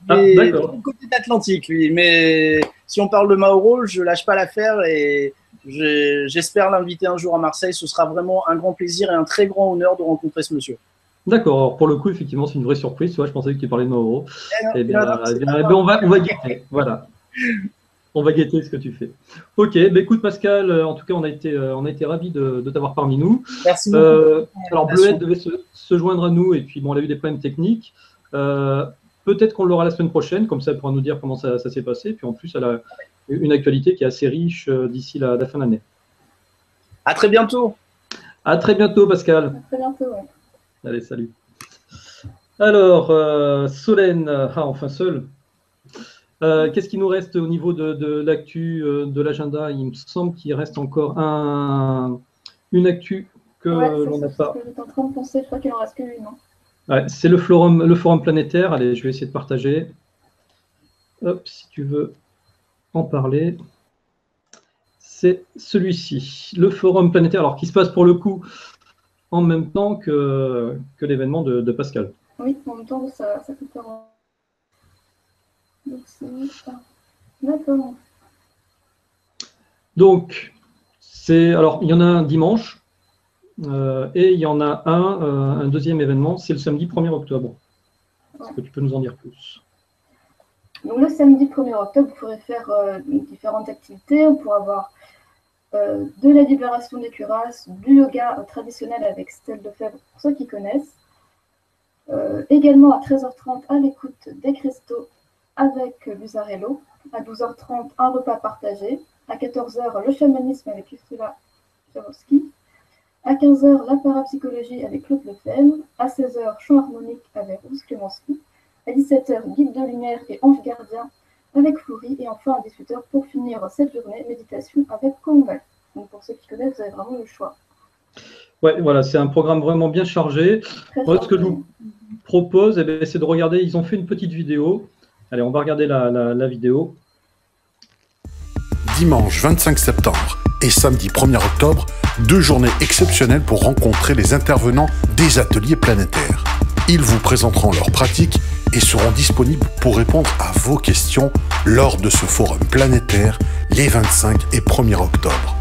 Ah, d'accord. Du côté de l'Atlantique, lui. Mais si on parle de Mauro, je lâche pas l'affaire et j'espère l'inviter un jour à Marseille. Ce sera vraiment un grand plaisir et un très grand honneur de rencontrer ce monsieur. D'accord. Pour le coup, effectivement, c'est une vraie surprise. Je pensais que tu parlais de Mauro. Eh bien, on va guetter. Voilà. On va guetter ce que tu fais. Ok, bah écoute Pascal, en tout cas on a été ravis de t'avoir parmi nous. Merci beaucoup. Alors Bleuette devait se joindre à nous et puis bon, on a eu des problèmes techniques. Peut-être qu'on l'aura la semaine prochaine, comme ça elle pourra nous dire comment ça s'est passé. Puis en plus elle a une actualité qui est assez riche d'ici la fin d'année. À très bientôt. À très bientôt Pascal. À très bientôt, ouais. Allez, salut. Alors, Solène, enfin seule. Qu'est-ce qui nous reste au niveau de l'actu, de l'agenda? Il me semble qu'il reste encore une actu que l'on n'a pas. J'étais en train de penser, je crois qu'il en reste qu'une, non? Ouais, c'est le forum planétaire. Allez, je vais essayer de partager. Hop, si tu veux en parler. c'est celui-ci, le forum planétaire, alors qui se passe pour le coup en même temps que l'événement de Pascal. Oui, en même temps, ça peut faire... Donc, c'est ça. D'accord. Donc, alors, il y en a un dimanche et il y en a un deuxième événement, c'est le samedi 1er octobre. Est-ce que tu peux nous en dire plus? Donc, le samedi 1er octobre, vous pourrez faire différentes activités. On pourra avoir de la libération des cuirasses, du yoga traditionnel avec Stèle de Fèvre, pour ceux qui connaissent. Également à 13h30, à l'écoute des cristaux avec Luzarello. À 12h30, un repas partagé. À 14h, le chamanisme avec Ursula Jaworski. À 15h, la parapsychologie avec Claude Lefebvre. À 16h, chant harmonique avec Rose Clémenceau. À 17h, guide de lumière et ange gardien avec Flouri. Et enfin, à 18h, pour finir cette journée, méditation avec Combal. Donc, pour ceux qui connaissent, vous avez vraiment le choix. Ouais, voilà, c'est un programme vraiment bien chargé. Moi, ce que je vous propose, c'est de regarder, ils ont fait une petite vidéo. Allez, on va regarder la vidéo. Dimanche 25 septembre et samedi 1er octobre, 2 journées exceptionnelles pour rencontrer les intervenants des ateliers planétaires. Ils vous présenteront leurs pratiques et seront disponibles pour répondre à vos questions lors de ce forum planétaire les 25 et 1er octobre.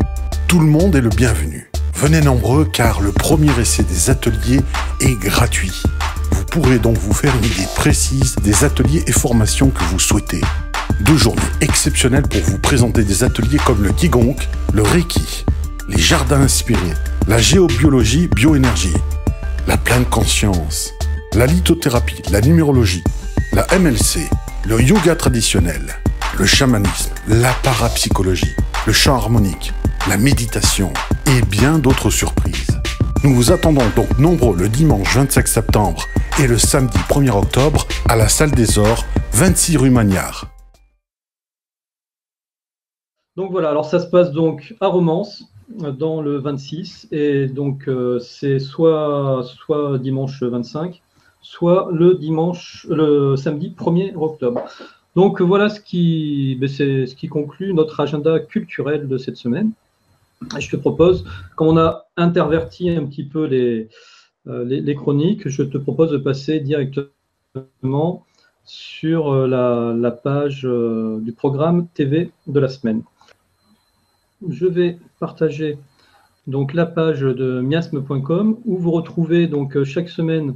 Tout le monde est le bienvenu. Venez nombreux car le premier essai des ateliers est gratuit. Vous pourrez donc vous faire une idée précise des ateliers et formations que vous souhaitez. 2 journées exceptionnelles pour vous présenter des ateliers comme le Qigong, le Reiki, les jardins inspirés, la géobiologie, bioénergie, la pleine conscience, la lithothérapie, la numérologie, la MLC, le yoga traditionnel, le chamanisme, la parapsychologie, le chant harmonique, la méditation et bien d'autres surprises. Nous vous attendons donc nombreux le dimanche 25 septembre et le samedi 1er octobre à la Salle des Ors, 26 rue Magnard. Donc voilà, alors ça se passe donc à Romance, dans le 26, et donc c'est soit dimanche 25, soit le samedi 1er octobre. Donc voilà c'est ce qui conclut notre agenda culturel de cette semaine. Et je te propose, comme on a interverti un petit peu les chroniques, je te propose de passer directement sur la page du programme TV de la semaine. Je vais partager donc la page de miasme.com où vous retrouvez donc chaque semaine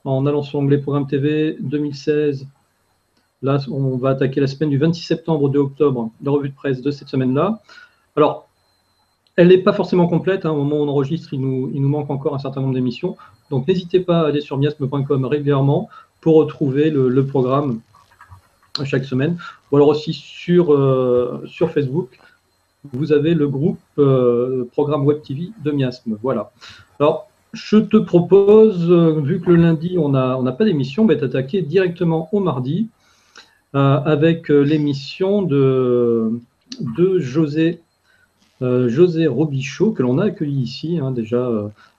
en allant sur l'onglet Programme TV 2016. Là, on va attaquer la semaine du 26 septembre au 2 octobre, la revue de presse de cette semaine-là. Alors, elle n'est pas forcément complète. Au moment où on enregistre, il nous manque encore un certain nombre d'émissions. Donc, n'hésitez pas à aller sur miasme.com régulièrement pour retrouver le programme chaque semaine. Ou alors aussi sur Facebook. Vous avez le groupe programme Web TV de Miasme. Voilà. Alors, je te propose, vu que le lundi, on n'a pas d'émission, d'attaquer directement au mardi avec l'émission de José Robichaud, que l'on a accueilli ici déjà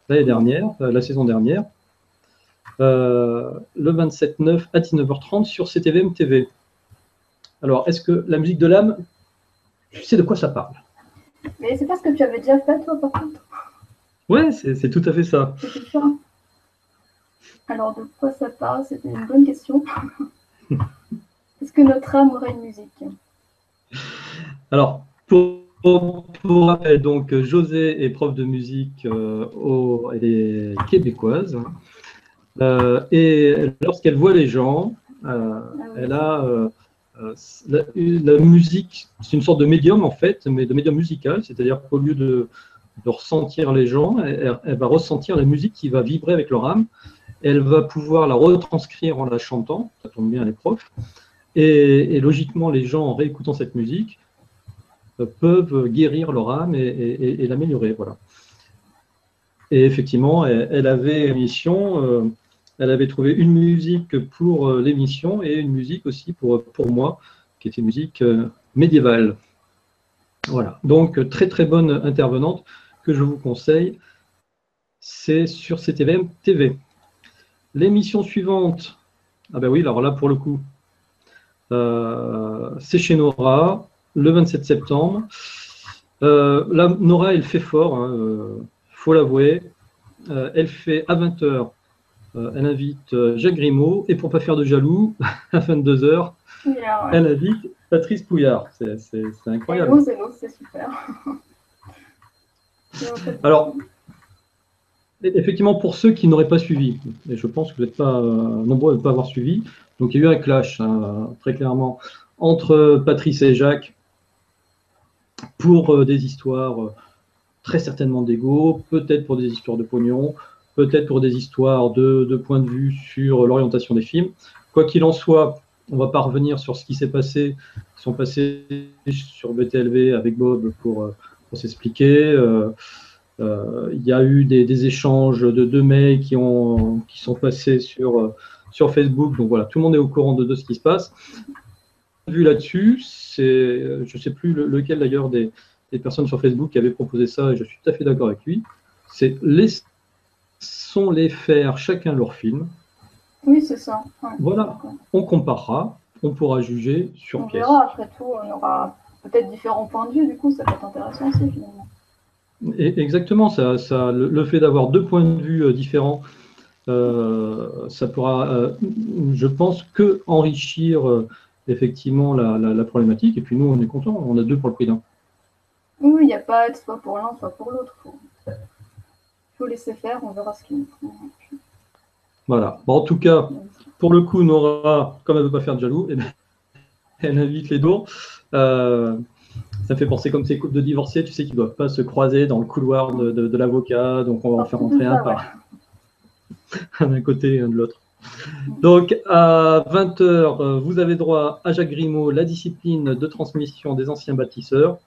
l'année dernière, la saison dernière, le 27/9 à 19h30 sur CTVM TV. Alors, est-ce que la musique de l'âme, tu sais de quoi ça parle? Mais c'est pas ce que tu avais déjà fait, toi, par contre. Ouais, c'est tout à fait ça. C'est ça. Alors, de quoi ça parle? C'était une bonne question. Est-ce que notre âme aurait une musique? Alors, pour rappel, donc, José est prof de musique, elle est québécoise. Et lorsqu'elle voit les gens, elle a... la musique, c'est une sorte de médium en fait, mais de médium musical, c'est-à-dire qu'au lieu de ressentir les gens, elle va ressentir la musique qui va vibrer avec leur âme, elle va pouvoir la retranscrire en la chantant, ça tombe bien les profs, et logiquement les gens en réécoutant cette musique peuvent guérir leur âme et l'améliorer, voilà. Et effectivement, elle avait une mission... elle avait trouvé une musique pour l'émission et une musique aussi pour moi, qui était une musique médiévale. Voilà, donc très très bonne intervenante que je vous conseille. C'est sur CTVM TV. L'émission suivante, ah ben oui, alors là pour le coup, c'est chez Nora, le 27 septembre. Là, Nora, elle fait fort, hein, faut l'avouer. Elle fait à 20h, elle invite Jacques Grimaud, et pour ne pas faire de jaloux, à 22h, elle invite Patrice Pouillard. C'est incroyable. C'est super. Alors, effectivement, pour ceux qui n'auraient pas suivi, et je pense que vous n'êtes pas nombreux à ne pas avoir suivi, donc il y a eu un clash, hein, très clairement, entre Patrice et Jacques pour des histoires très certainement d'ego, peut-être pour des histoires de pognon, peut-être pour des histoires de point de vue sur l'orientation des films. Quoi qu'il en soit, on ne va pas revenir sur ce qui s'est passé. Ils sont passés sur BTLV avec Bob pour s'expliquer. Il y a eu des échanges de 2 mails qui sont passés sur Facebook. Donc voilà, tout le monde est au courant de ce qui se passe. Vu là-dessus, je ne sais plus lequel d'ailleurs des personnes sur Facebook qui avaient proposé ça, et je suis tout à fait d'accord avec lui, c'est laissons-les faire chacun leur film. Oui, c'est ça. Ouais. Voilà, on comparera, on pourra juger sur pièce. On verra, après tout, on aura peut-être différents points de vue, du coup, ça peut être intéressant aussi, finalement. Et exactement, le fait d'avoir 2 points de vue différents, ça pourra, je pense, que enrichir effectivement la problématique. Et puis nous, on est contents, on a 2 pour le prix d'1. Oui, il n'y a pas à être soit pour l'un, soit pour l'autre. Il faut laisser faire, on verra ce qu'ils nous font. Voilà. Bon, en tout cas, pour le coup, Nora, comme elle ne veut pas faire de jaloux, eh bien, elle invite les deux. Ça me fait penser comme ces couples de divorcés, tu sais, qui ne doivent pas se croiser dans le couloir de l'avocat, donc on va en faire rentrer un par d'un côté et un de l'autre. Donc, à 20h, vous avez droit à Jacques Grimaud, la discipline de transmission des anciens bâtisseurs.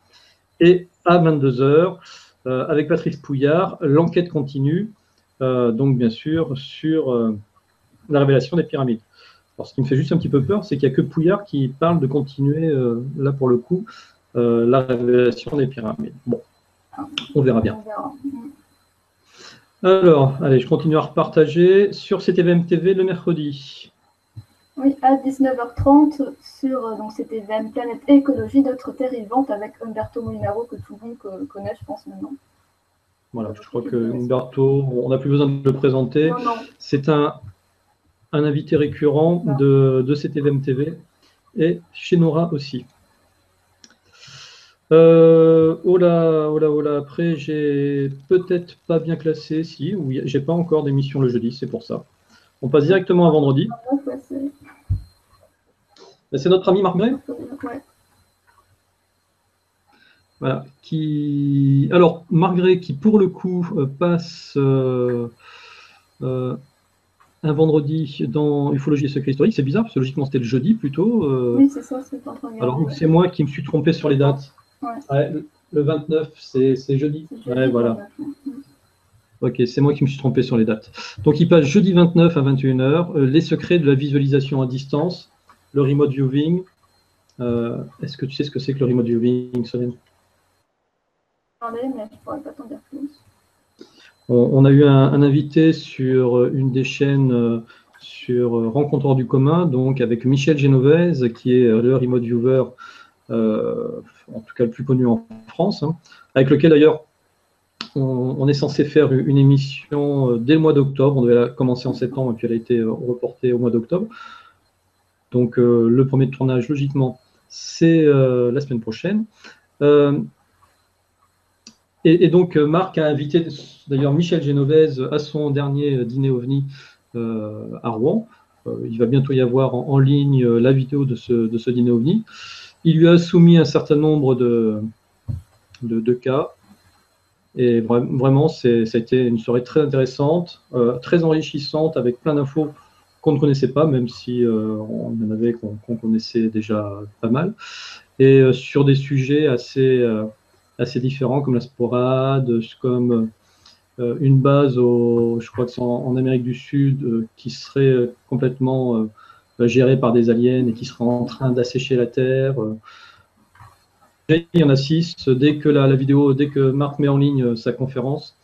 Et à 22h, avec Patrice Pouillard, l'enquête continue, donc bien sûr, sur la révélation des pyramides. Alors, ce qui me fait juste un petit peu peur, c'est qu'il n'y a que Pouillard qui parle de continuer, là pour le coup, la révélation des pyramides. Bon, on verra bien. Alors, allez, je continue à repartager sur CTVM TV le mercredi. Oui, à 19h30 sur CTVM Planète et Écologie, d'autres terres vivantes avec Umberto Molinaro, que tout le monde connaît, je pense, maintenant. Voilà, je crois que Umberto, on n'a plus besoin de le présenter. C'est un invité récurrent de CTVM TV et chez Nora aussi. Oh là, après, j'ai peut-être pas bien classé, si, ou j'ai pas encore d'émission le jeudi, c'est pour ça. On passe directement à vendredi. C'est notre ami Marc Gray. Voilà, alors, Marc Gray qui, pour le coup, passe un vendredi dans Ufologie et Secrets Historiques. C'est bizarre, parce que logiquement, c'était le jeudi plutôt. Oui, c'est ça, c'est en train de alors, c'est moi qui me suis trompé sur les dates. Ouais, le 29, c'est jeudi. Ouais, voilà. Ok, c'est moi qui me suis trompé sur les dates. Donc, il passe jeudi 29 à 21h, les secrets de la visualisation à distance, le remote viewing. Est-ce que tu sais ce que c'est que le remote viewing, Solène? Mais je ne pourrais pas t'en dire plus. On a eu un invité sur une des chaînes sur Rencontreurs du commun, donc avec Michel Genovese, qui est le remote viewer, en tout cas le plus connu en France, hein, avec lequel d'ailleurs on est censé faire une émission dès le mois d'octobre. On devait commencer en septembre et puis elle a été reportée au mois d'octobre. Donc le premier tournage, logiquement, c'est la semaine prochaine. Et donc Marc a invité d'ailleurs Michel Genovese à son dernier dîner OVNI à Rouen. Il va bientôt y avoir en ligne la vidéo de ce dîner OVNI. Il lui a soumis un certain nombre de cas. Et vraiment, ça a été une soirée très intéressante, très enrichissante, avec plein d'infos qu'on ne connaissait pas, même si on en avait qu'on connaissait déjà pas mal. Et sur des sujets assez différents, comme la sporade, comme une base, je crois que c'est en Amérique du Sud, qui serait complètement gérée par des aliens et qui serait en train d'assécher la Terre. Il y en a 6. Dès que Marc met en ligne sa conférence,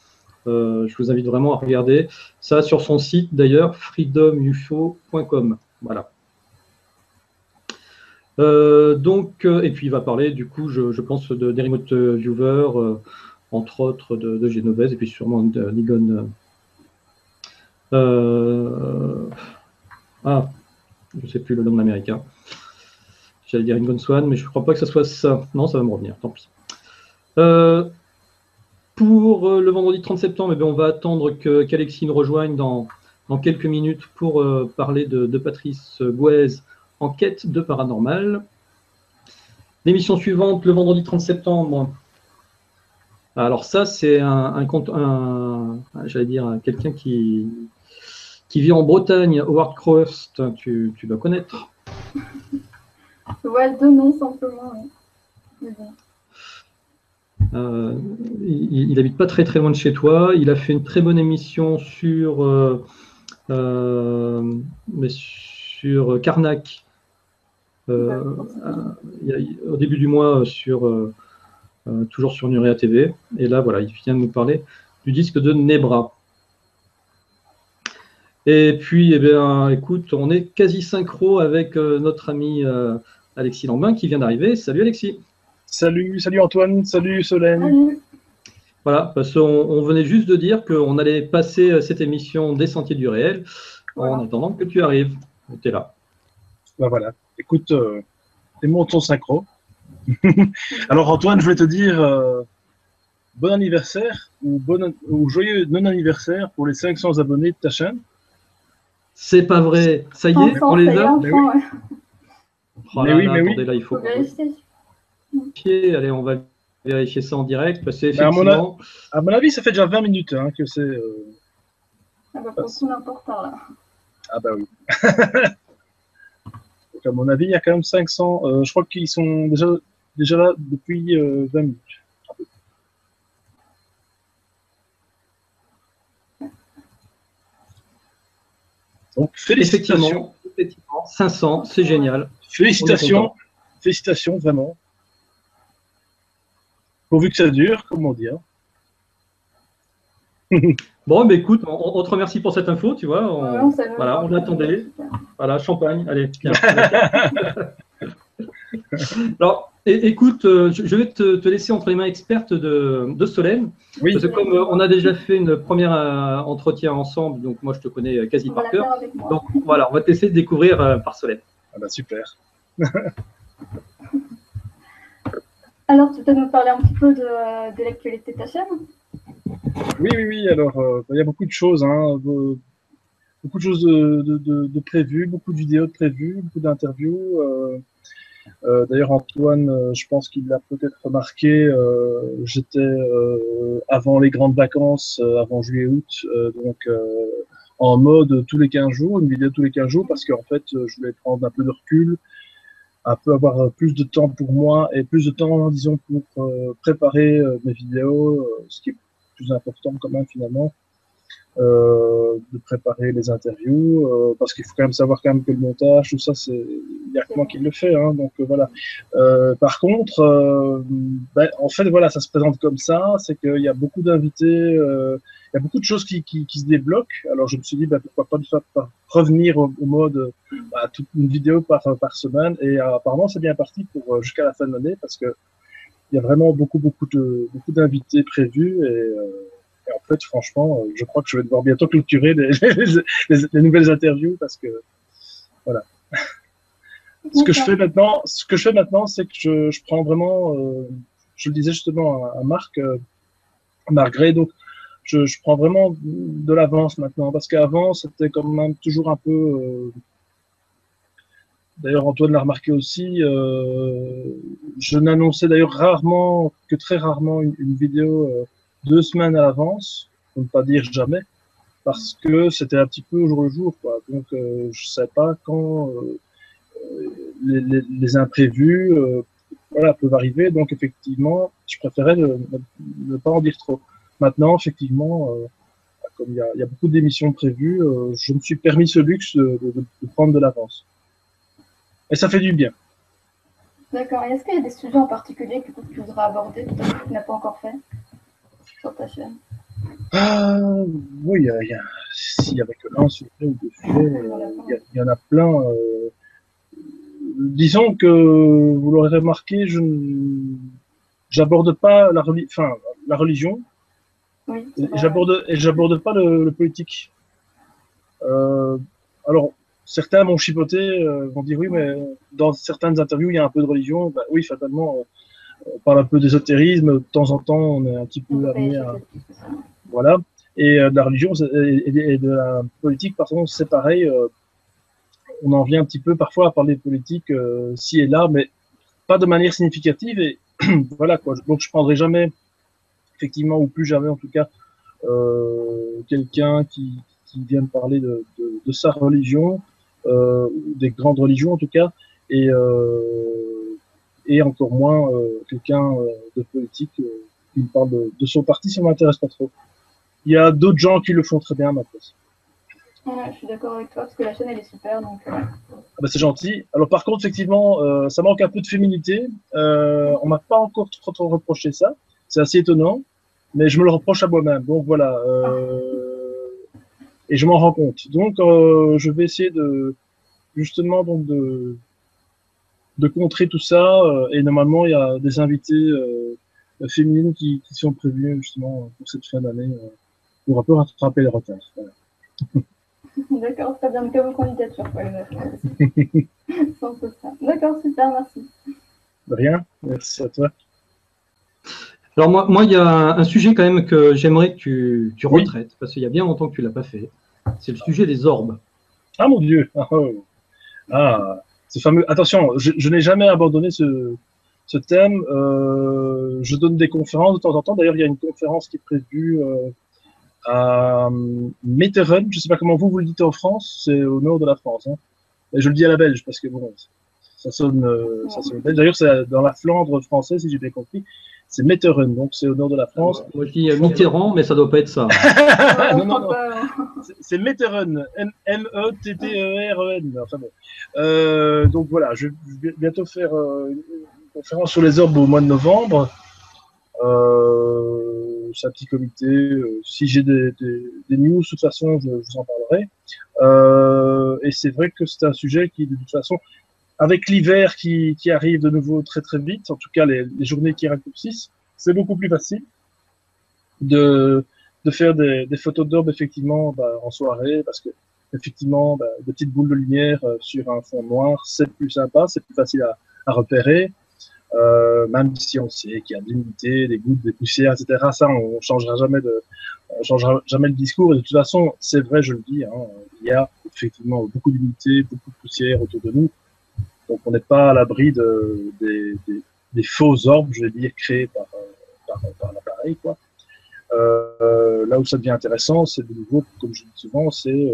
je vous invite vraiment à regarder. Ça sur son site d'ailleurs, freedomufo.com. Voilà. Et puis il va parler, du coup, je pense, des remote viewers, entre autres de Genovese, et puis sûrement de Ligon. Je ne sais plus le nom de l'américain. J'allais dire Ligon Swan, mais je ne crois pas que ce soit ça. Non, ça va me revenir, tant pis. Pour le vendredi 30 septembre, on va attendre qu'Alexis nous rejoigne dans quelques minutes pour parler de Patrice Gouez, Enquête de paranormal. L'émission suivante, le vendredi 30 septembre. Alors ça, c'est j'allais dire, quelqu'un qui vit en Bretagne, Howard Croft, tu dois connaître. Ouais, deux noms simplement, oui. Il habite pas très loin de chez toi. Il a fait une très bonne émission sur Karnak. Au début du mois toujours sur Nurea TV. Et là, voilà, il vient de nous parler du disque de Nebra. Et puis, écoute, on est quasi synchro avec notre ami Alexis Lambin qui vient d'arriver. Salut Alexis. Salut Antoine, salut Solène. Salut. Voilà, parce qu'on venait juste de dire qu'on allait passer cette émission des Sentiers du Réel en attendant que tu arrives. Tu es là. Ben voilà, écoute, aimons ton synchro. Alors Antoine, je voulais te dire bon anniversaire ou joyeux non-anniversaire pour les 500 abonnés de ta chaîne. C'est pas vrai, ça y est, on les a. Mais oui. Attendez, là, il faut vérifier. Allez, on va vérifier ça en direct parce que effectivement. À mon avis, ça fait déjà 20 minutes que c'est. Ah bah, pour tout l'important là. Ah bah oui. Donc, à mon avis, il y a quand même 500. Je crois qu'ils sont déjà là depuis 20 minutes. Donc, félicitations. Effectivement, 500, c'est génial. Félicitations, vraiment. Pourvu que ça dure, comme on dit. Hein. Bon, mais écoute, on te remercie pour cette info, tu vois. On attendait. Voilà, champagne, allez, viens. Alors, écoute, je vais te laisser entre les mains expertes de Solène. Oui. Parce que comme on a déjà fait une première entretien ensemble, donc moi je te connais quasi par cœur. Donc voilà, on va te laisser découvrir par Solène. Ah bah super. Alors, tu peux nous parler un petit peu de l'actualité de ta chaîne? Oui. Alors, il y a beaucoup de choses, beaucoup de choses de prévues, beaucoup de vidéos de prévues, beaucoup d'interviews. D'ailleurs, Antoine, je pense qu'il l'a peut-être remarqué, j'étais avant les grandes vacances, avant juillet-août, donc en mode tous les 15 jours, une vidéo tous les 15 jours, parce qu'en fait, je voulais prendre un peu de recul, un peu avoir plus de temps pour moi et plus de temps, disons, pour préparer mes vidéos, ce qui est plus important quand même finalement, de préparer les interviews, parce qu'il faut quand même savoir quand même que le montage, tout ça, il n'y a que moi qui le fais, hein, donc voilà. Par contre, en fait, voilà, ça se présente comme ça, c'est qu'il y a beaucoup d'invités, il y a beaucoup de choses qui se débloquent. Alors je me suis dit, pourquoi pas revenir au mode toute une vidéo par semaine, et apparemment c'est bien parti pour jusqu'à la fin de l'année, parce que il y a vraiment beaucoup d'invités prévus, et en fait, franchement, je crois que je vais devoir bientôt clôturer les nouvelles interviews, parce que voilà. Ce que je fais maintenant, c'est que je prends vraiment, je le disais justement à Marc Gray, donc je prends vraiment de l'avance maintenant, parce qu'avant c'était quand même toujours un peu. D'ailleurs, Antoine l'a remarqué aussi. Je n'annonçais d'ailleurs très rarement une vidéo 2 semaines à l'avance, pour ne pas dire jamais, parce que c'était un petit peu au jour le jour, quoi. Donc, je ne sais pas quand les imprévus peuvent arriver. Donc, effectivement, je préférais ne pas en dire trop. Maintenant, effectivement, comme il y a beaucoup d'émissions prévues, je me suis permis ce luxe de prendre de l'avance. Et ça fait du bien. D'accord. Et est-ce qu'il y a des sujets en particulier que tu voudrais aborder, peut-être que tu n'as pas encore fait sur ta chaîne? Oui, s'il y avait que un sujet ou deux sujets, il y en a plein. disons que vous l'aurez remarqué, j'aborde pas la religion, Oui, et j'aborde pas le politique. Alors, certains m'ont chipoté, vont dire oui, mais dans certaines interviews, il y a un peu de religion. Bah, oui, fatalement, on parle un peu d'ésotérisme. De temps en temps, on est un petit peu amené à. Voilà. Et de la religion et de la politique, par contre, c'est pareil. On en vient un petit peu parfois à parler de politique ci et là, mais pas de manière significative. Et voilà quoi. Donc, je prendrai jamais, effectivement, ou plus jamais en tout cas, quelqu'un qui vient me parler de sa religion, des grandes religions en tout cas, et encore moins quelqu'un de politique qui me parle de son parti, ça m'intéresse pas trop. Il y a d'autres gens qui le font très bien à ma place. Ouais, je suis d'accord avec toi parce que la chaîne elle est super donc. Ah bah, c'est gentil. Alors par contre effectivement ça manque un peu de féminité. On m'a pas encore trop reproché ça. C'est assez étonnant, mais je me le reproche à moi-même. Donc voilà. Et je m'en rends compte. Donc je vais essayer de justement donc de contrer tout ça. Et normalement il y a des invités féminines qui sont prévues justement pour cette fin d'année pour un peu rattraper les retards. Voilà. D'accord, très bien. Donc à vos candidatures, quoi, sans ça. D'accord, super, merci. De rien, merci à toi. Alors moi, il y a un sujet quand même que j'aimerais que tu retraites, parce qu'il y a bien longtemps que tu ne l'as pas fait. C'est le sujet des orbes. Ah mon Dieu. Ce fameux. Attention, je n'ai jamais abandonné ce thème. Je donne des conférences de temps en temps. D'ailleurs, il y a une conférence qui est prévue à Metteren. Je ne sais pas comment vous le dites en France. C'est au nord de la France. Hein. Et je le dis à la belge parce que bon, ça sonne belge. D'ailleurs, c'est dans la Flandre française, si j'ai bien compris. C'est Metteren, donc c'est au nord de la France. Moi, je dis Mitterrand, mais ça ne doit pas être ça. non. C'est Metteren, M-E-T-T-E-R-E-N. Enfin bon. Donc voilà, je vais bientôt faire une conférence sur les orbes au mois de novembre. C'est un petit comité. Si j'ai des news, de toute façon, je vous en parlerai. Et c'est vrai que c'est un sujet qui, de toute façon, avec l'hiver qui arrive de nouveau très très vite, en tout cas les journées qui raccourcissent, c'est beaucoup plus facile de faire des photos d'orbes effectivement en soirée, parce que effectivement des petites boules de lumière sur un fond noir, c'est plus sympa, c'est plus facile à repérer, même si on sait qu'il y a de l'humidité, des gouttes, des poussières, etc. Ça, on changera jamais le discours. Et de toute façon, c'est vrai, je le dis, hein, il y a effectivement beaucoup d'humidité, beaucoup de poussière autour de nous. Donc, on n'est pas à l'abri des faux orbes, je vais dire, créés par l'appareil, quoi. Là où ça devient intéressant, c'est de nouveau, comme je dis souvent, c'est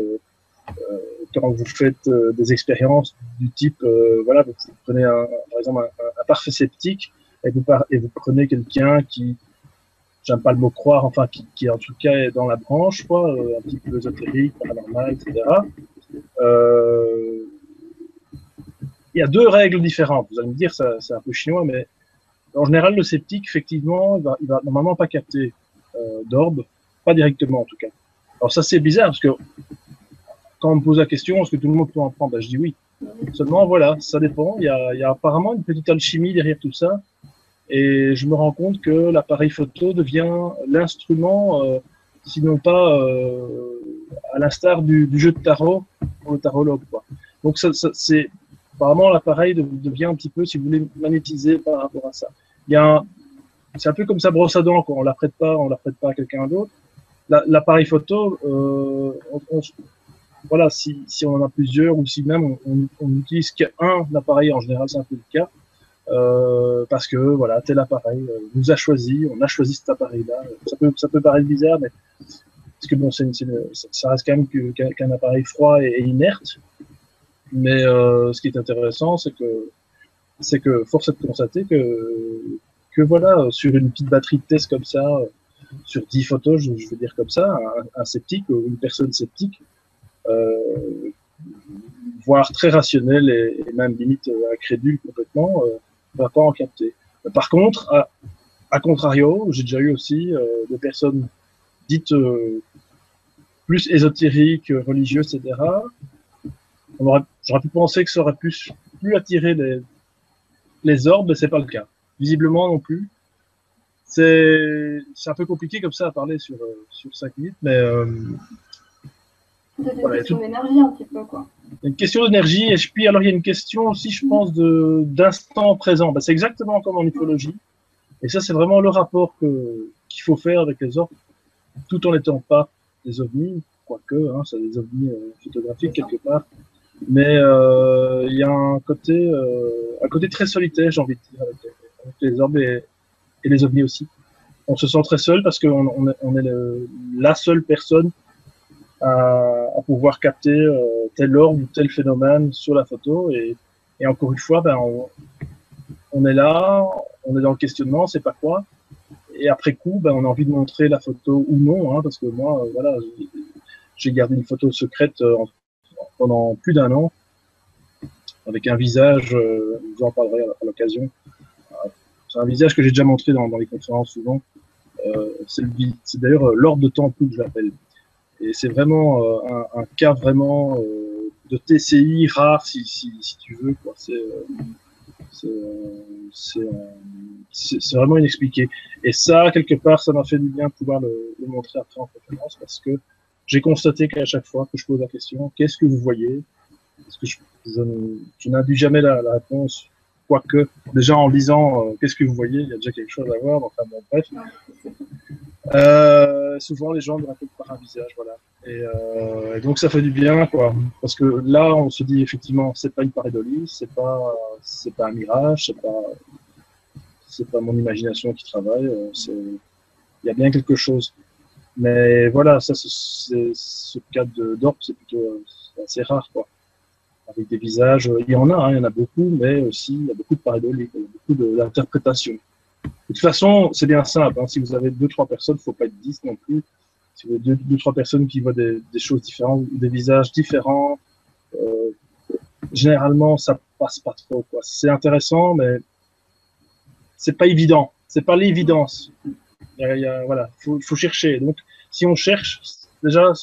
quand vous faites des expériences du type, voilà, vous prenez par exemple un parfait sceptique et vous prenez quelqu'un qui, j'aime pas le mot croire, enfin qui en tout cas est dans la branche, quoi, un petit peu ésotérique, paranormal, etc. Il y a deux règles différentes. Vous allez me dire, c'est un peu chinois, mais en général, le sceptique, effectivement, il va normalement pas capter d'orbe, pas directement en tout cas. Alors ça, c'est bizarre, parce que quand on me pose la question, est-ce que tout le monde peut en prendre, je dis oui. Seulement, voilà, ça dépend. Il y a apparemment une petite alchimie derrière tout ça, et je me rends compte que l'appareil photo devient l'instrument, sinon pas à l'instar du jeu de tarot pour le tarologue, quoi. Donc c'est apparemment l'appareil devient un petit peu, si vous voulez, magnétisé par rapport à ça. C'est un peu comme ça brosse à dents, quoi. On la prête pas à quelqu'un d'autre. L'appareil photo, voilà, si on en a plusieurs ou si même on n'utilise qu'un appareil, en général c'est un peu le cas, parce que voilà, tel appareil nous a choisi, on a choisi cet appareil-là. Ça peut paraître bizarre, mais parce que bon, ça reste quand même qu'un appareil froid et inerte. Mais ce qui est intéressant, c'est que force est de constater que voilà, sur une petite batterie de test comme ça, sur 10 photos, je veux dire comme ça, un sceptique ou une personne sceptique, voire très rationnel et même limite incrédule complètement, va pas en capter. Par contre, à contrario, j'ai déjà eu aussi des personnes dites plus ésotériques, religieuses, etc. J'aurais pu penser que ça aurait pu plus attirer les orbes, c'est pas le cas. Visiblement non plus. C'est un peu compliqué comme ça à parler sur 5 minutes, mais C'est une question d'énergie un petit peu, quoi. Une question d'énergie, et puis alors il y a une question aussi, je pense, d'instant présent. Ben, c'est exactement comme en ufologie, et ça c'est vraiment le rapport qu'il faut faire avec les orbes, tout en n'étant pas des ovnis, quoique, hein, c'est des ovnis photographiques quelque part, mais il y a un côté très solitaire, j'ai envie de dire, avec les orbes et les ovnis aussi. On se sent très seul parce qu'on est la seule personne à pouvoir capter tel orbe ou tel phénomène sur la photo. Et encore une fois, ben, on est là, on est dans le questionnement, c'est pas quoi. Et après coup, ben, on a envie de montrer la photo ou non, hein, parce que moi, voilà, j'ai gardé une photo secrète pendant plus d'1 an, avec un visage, je vous en parlerai à l'occasion. C'est un visage que j'ai déjà montré dans les conférences souvent. C'est d'ailleurs l'orbe de Tampou que je l'appelle. Et c'est vraiment un cas vraiment de TCI rare, si tu veux, quoi. C'est vraiment inexpliqué. Et ça, quelque part, ça m'a fait du bien de pouvoir le montrer après en conférence, parce que j'ai constaté qu'à chaque fois que je pose la question, qu'est-ce que vous voyez? Parce que je n'induis jamais la réponse, quoique, déjà en lisant qu'est-ce que vous voyez, il y a déjà quelque chose à voir, enfin bon, bref. Souvent les gens me répondent par un visage, voilà. Et donc ça fait du bien, quoi. Parce que là, on se dit effectivement, c'est pas une pareidolie, c'est pas un mirage, c'est pas mon imagination qui travaille, il y a bien quelque chose. Mais voilà, ça, ce cas d'orbe, c'est plutôt assez rare, quoi. Avec des visages, il y en a beaucoup, mais aussi il y a beaucoup de pareidolie, il y a beaucoup d'interprétations. De toute façon, c'est bien simple, hein. Si vous avez 2-3 personnes, il ne faut pas être 10 non plus. Si vous avez 2-3 personnes qui voient des choses différentes, des visages différents, généralement, ça passe pas trop, quoi. C'est intéressant, mais c'est pas évident. C'est pas l'évidence. Voilà, faut chercher. Donc, si on cherche, déjà,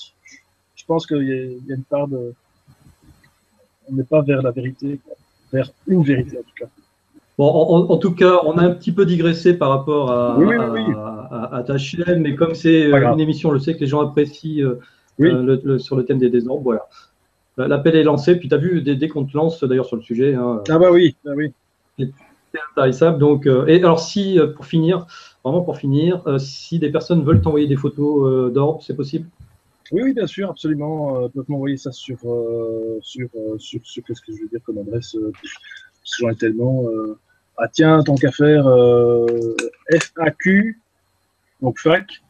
je pense qu'il y a une part de... On n'est pas vers la vérité, quoi. Vers une vérité, en tout cas. Bon, en tout cas, on a un petit peu digressé par rapport à ta chaîne, mais comme c'est une émission, je sais que les gens apprécient sur le thème des orbes, voilà. L'appel est lancé, puis tu as vu, dès qu'on te lance d'ailleurs sur le sujet. Hein, ah bah oui. C'est intéressant. Donc, et alors, si, pour finir, si des personnes veulent t'envoyer des photos d'orbes, c'est possible? Oui, bien sûr, absolument. Peuvent m'envoyer ça sur qu'est-ce que je veux dire comme adresse, parce que j'en ai tellement. Ah tiens, tant qu'à faire, FAQ, donc FAQ,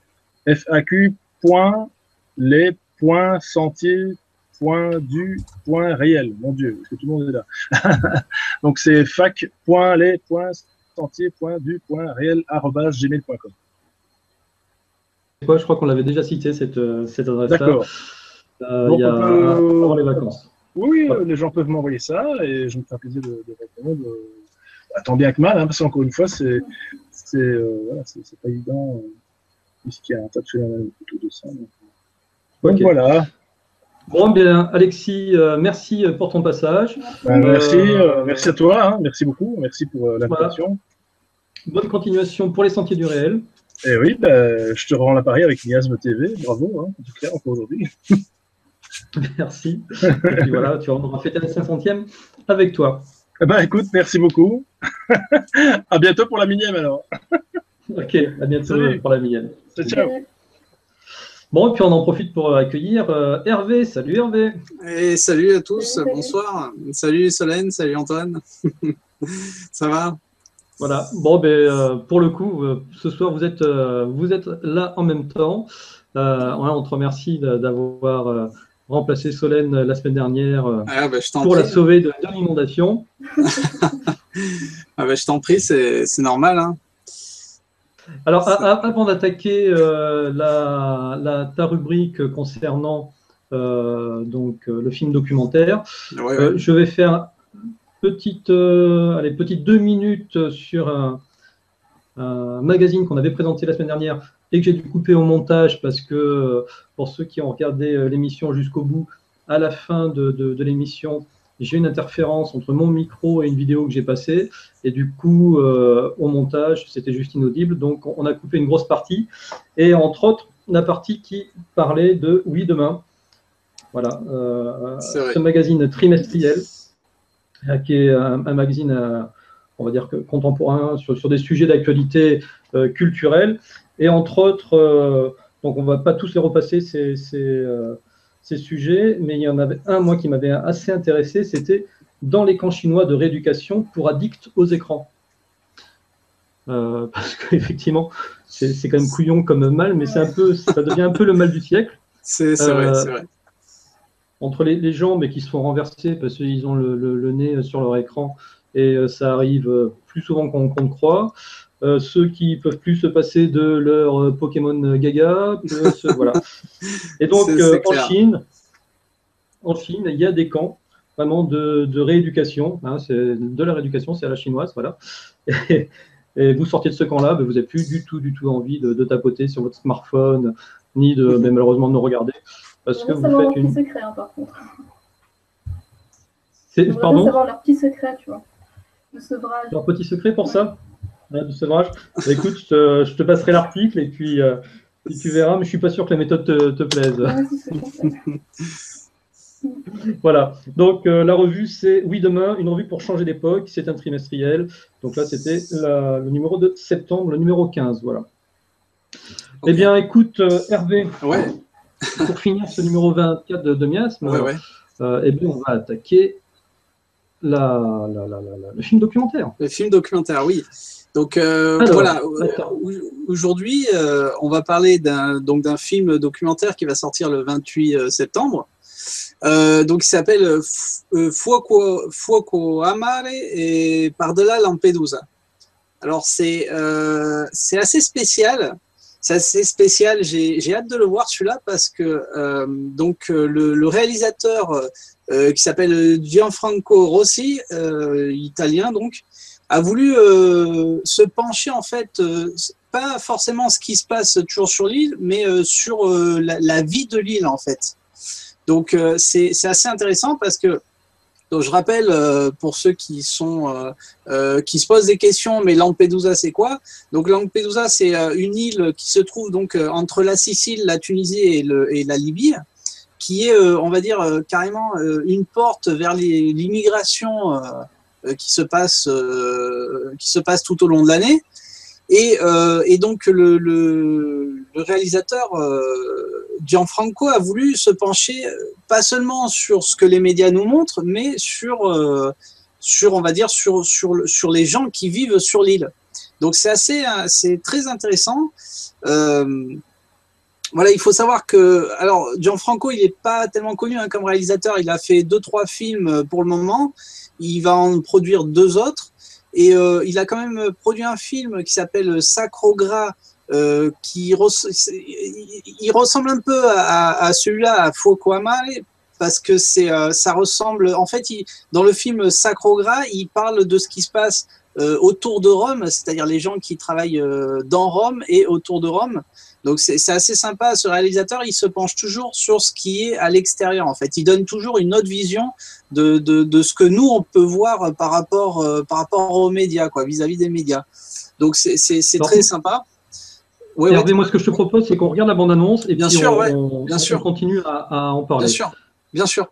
FAQ.les.sentiers.du.réel. Mon Dieu, est-ce que tout le monde est là? Donc c'est fac.les.sentiers.du.réel@gmail.com. Je crois qu'on l'avait déjà cité, cette adresse-là. D'accord. Il y a avant les vacances. Oui, les gens peuvent m'envoyer ça et je me ferai plaisir de répondre. Tant bien que mal, hein, parce qu'encore une fois, c'est pas évident, puisqu'il y a un tas de phénomènes autour de ça. Donc voilà. Bon, bien, Alexis, merci pour ton passage. Merci à toi, hein, merci beaucoup, merci pour l'invitation. Voilà. Bonne continuation pour les Sentiers du Réel. Et oui, je te rends l'appareil avec Miasme TV, bravo, hein, en tout cas, encore aujourd'hui. Merci. Et puis voilà, on aura fêté la 500e avec toi. Écoute, merci beaucoup. À bientôt pour la 1000e alors. Ok, à bientôt pour la 1000e. Ciao. Bon, et puis on en profite pour accueillir Hervé. Salut Hervé. Et salut à tous, bonsoir. Salut Solène, salut Antoine. Ça va? Voilà, bon, pour le coup, ce soir, vous êtes là en même temps. On te remercie d'avoir remplacé Solène la semaine dernière pour la sauver de l'inondation. Je t'en prie, c'est normal. Hein. Alors, avant d'attaquer ta rubrique concernant le film documentaire, je vais faire petite 2 minutes sur un magazine qu'on avait présenté la semaine dernière et que j'ai dû couper au montage parce que pour ceux qui ont regardé l'émission jusqu'au bout, à la fin de l'émission, j'ai une interférence entre mon micro et une vidéo que j'ai passée, et du coup, au montage, c'était juste inaudible, donc on a coupé une grosse partie, et entre autres, la partie qui parlait de Oui Demain, voilà, ce magazine trimestriel, qui est un magazine, on va dire, contemporain, sur des sujets d'actualité culturelle, et entre autres, donc on ne va pas tous les repasser, ces sujets, mais il y en avait un, moi, qui m'avait assez intéressé, c'était dans les camps chinois de rééducation pour addicts aux écrans. Parce qu'effectivement, c'est quand même couillon comme mal, mais ça devient un peu le mal du siècle. C'est vrai, c'est vrai. Entre les gens mais qui se font renverser parce qu'ils ont le nez sur leur écran, et ça arrive plus souvent qu'on ne croit. Ceux qui peuvent plus se passer de leur Pokémon Gaga, voilà. Et donc en Chine, il y a des camps vraiment de rééducation, hein, c'est de la rééducation, c'est à la chinoise, voilà. Et vous sortez de ce camp-là, vous n'avez plus du tout envie de tapoter sur votre smartphone, ni mais malheureusement de nous regarder, parce que vous faites une secret, hein, par contre. Pardon. Savoir leur petit secret, tu vois, de sevrage. Leur petit secret pour ça. De sevrage. Écoute, je te passerai l'article et puis tu verras, mais je ne suis pas sûr que la méthode te plaise. Ouais, voilà. Donc, la revue, c'est Oui Demain, une revue pour changer d'époque. C'est un trimestriel. Donc là, c'était le numéro de septembre, le numéro 15. Voilà. Okay. Eh bien, écoute, Hervé, pour finir ce numéro 24 de Miasme, eh bien, on va attaquer le film documentaire. Le film documentaire, oui. Donc voilà, aujourd'hui, on va parler d'un film documentaire qui va sortir le 28 septembre. Donc il s'appelle Fuoco a Mare et Par-delà Lampedusa. Alors c'est assez spécial. C'est assez spécial. J'ai hâte de le voir celui-là parce que le réalisateur qui s'appelle Gianfranco Rossi, italien donc, a voulu se pencher en fait, pas forcément ce qui se passe toujours sur l'île, mais sur la vie de l'île en fait. Donc c'est assez intéressant parce que, donc, je rappelle pour ceux qui se posent des questions, mais Lampedusa c'est quoi? Donc Lampedusa c'est une île qui se trouve donc entre la Sicile, la Tunisie et la Libye, qui est on va dire carrément une porte vers l'immigration qui se passe tout au long de l'année. Et donc le réalisateur Gianfranco a voulu se pencher pas seulement sur ce que les médias nous montrent, mais sur on va dire sur les gens qui vivent sur l'île. Donc c'est très intéressant. Voilà, il faut savoir que alors Gianfranco il est pas tellement connu hein, comme réalisateur. Il a fait 2-3 films pour le moment. Il va en produire 2 autres. Et il a quand même produit un film qui s'appelle Sacro Gras, il ressemble un peu à celui-là, à Fuoco a Mare, parce que ça ressemble. En fait, dans le film Sacro Gras, il parle de ce qui se passe autour de Rome, c'est-à-dire les gens qui travaillent dans Rome et autour de Rome. Donc c'est assez sympa, ce réalisateur, il se penche toujours sur ce qui est à l'extérieur en fait. Il donne toujours une autre vision de ce que nous on peut voir par rapport aux médias, quoi, vis-à-vis des médias. Donc c'est très sympa. Hervé, moi ce que je te propose, c'est qu'on regarde la bande-annonce et bien puis sûr, on continue à en parler. Bien sûr.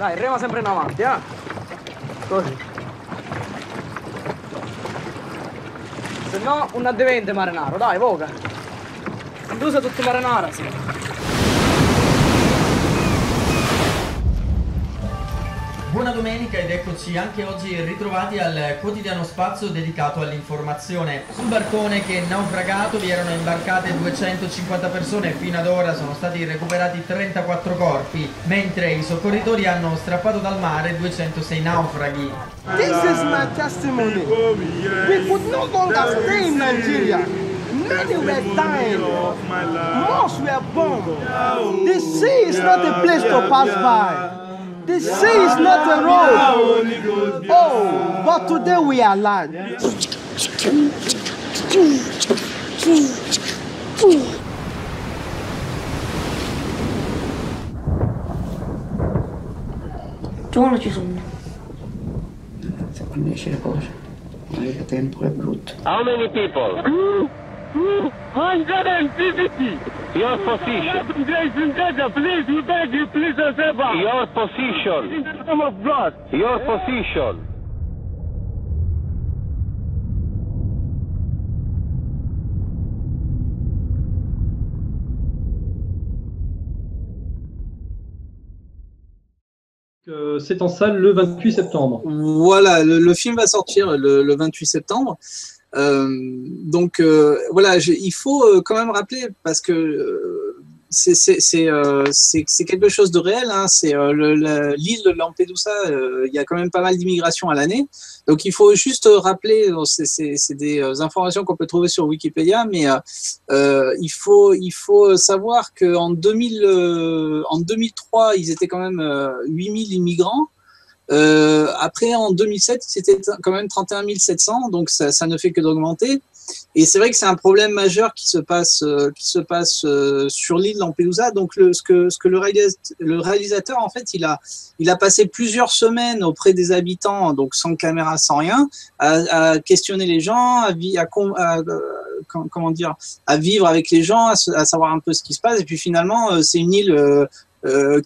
Dai, rema sempre in avanti, eh? Così. Se no, un addevente marinaro, dai, voga. Indusa tutti marinara, sì. Buona domenica ed eccoci anche oggi ritrovati al quotidiano spazio dedicato all'informazione. Sul barcone che è naufragato vi erano imbarcate 250 persone e fino ad ora sono stati recuperati 34 corpi, mentre i soccorritori hanno strappato dal mare 206 naufraghi. This is my testimony. We could no longer stay in Nigeria. Many were dying. Most were bombed. The sea is not a place to pass by. The sea is not a road. Oh, but today we are alive. Giorno ci sono. Se conosci le cose, non è che tempo è brutto. How many people? 150. Your position. Please, we beg you, please, your position. In the name of God. Your position. C'est en salle le 28 septembre. Voilà, le film va sortir le 28 septembre. Donc voilà, il faut quand même rappeler, parce que c'est quelque chose de réel, hein, c'est l'île de Lampedusa, il y a quand même pas mal d'immigration à l'année. Donc il faut juste rappeler, c'est des informations qu'on peut trouver sur Wikipédia, mais il faut savoir qu'en 2003, ils étaient quand même 8000 immigrants. Après, en 2007, c'était quand même 31 700, donc ça ne fait que d'augmenter. Et c'est vrai que c'est un problème majeur qui se passe sur l'île Lampedusa. Donc, ce que le réalisateur, en fait, il a passé plusieurs semaines auprès des habitants, donc sans caméra, sans rien, à questionner les gens, à vivre avec les gens, à savoir un peu ce qui se passe. Et puis finalement, c'est une île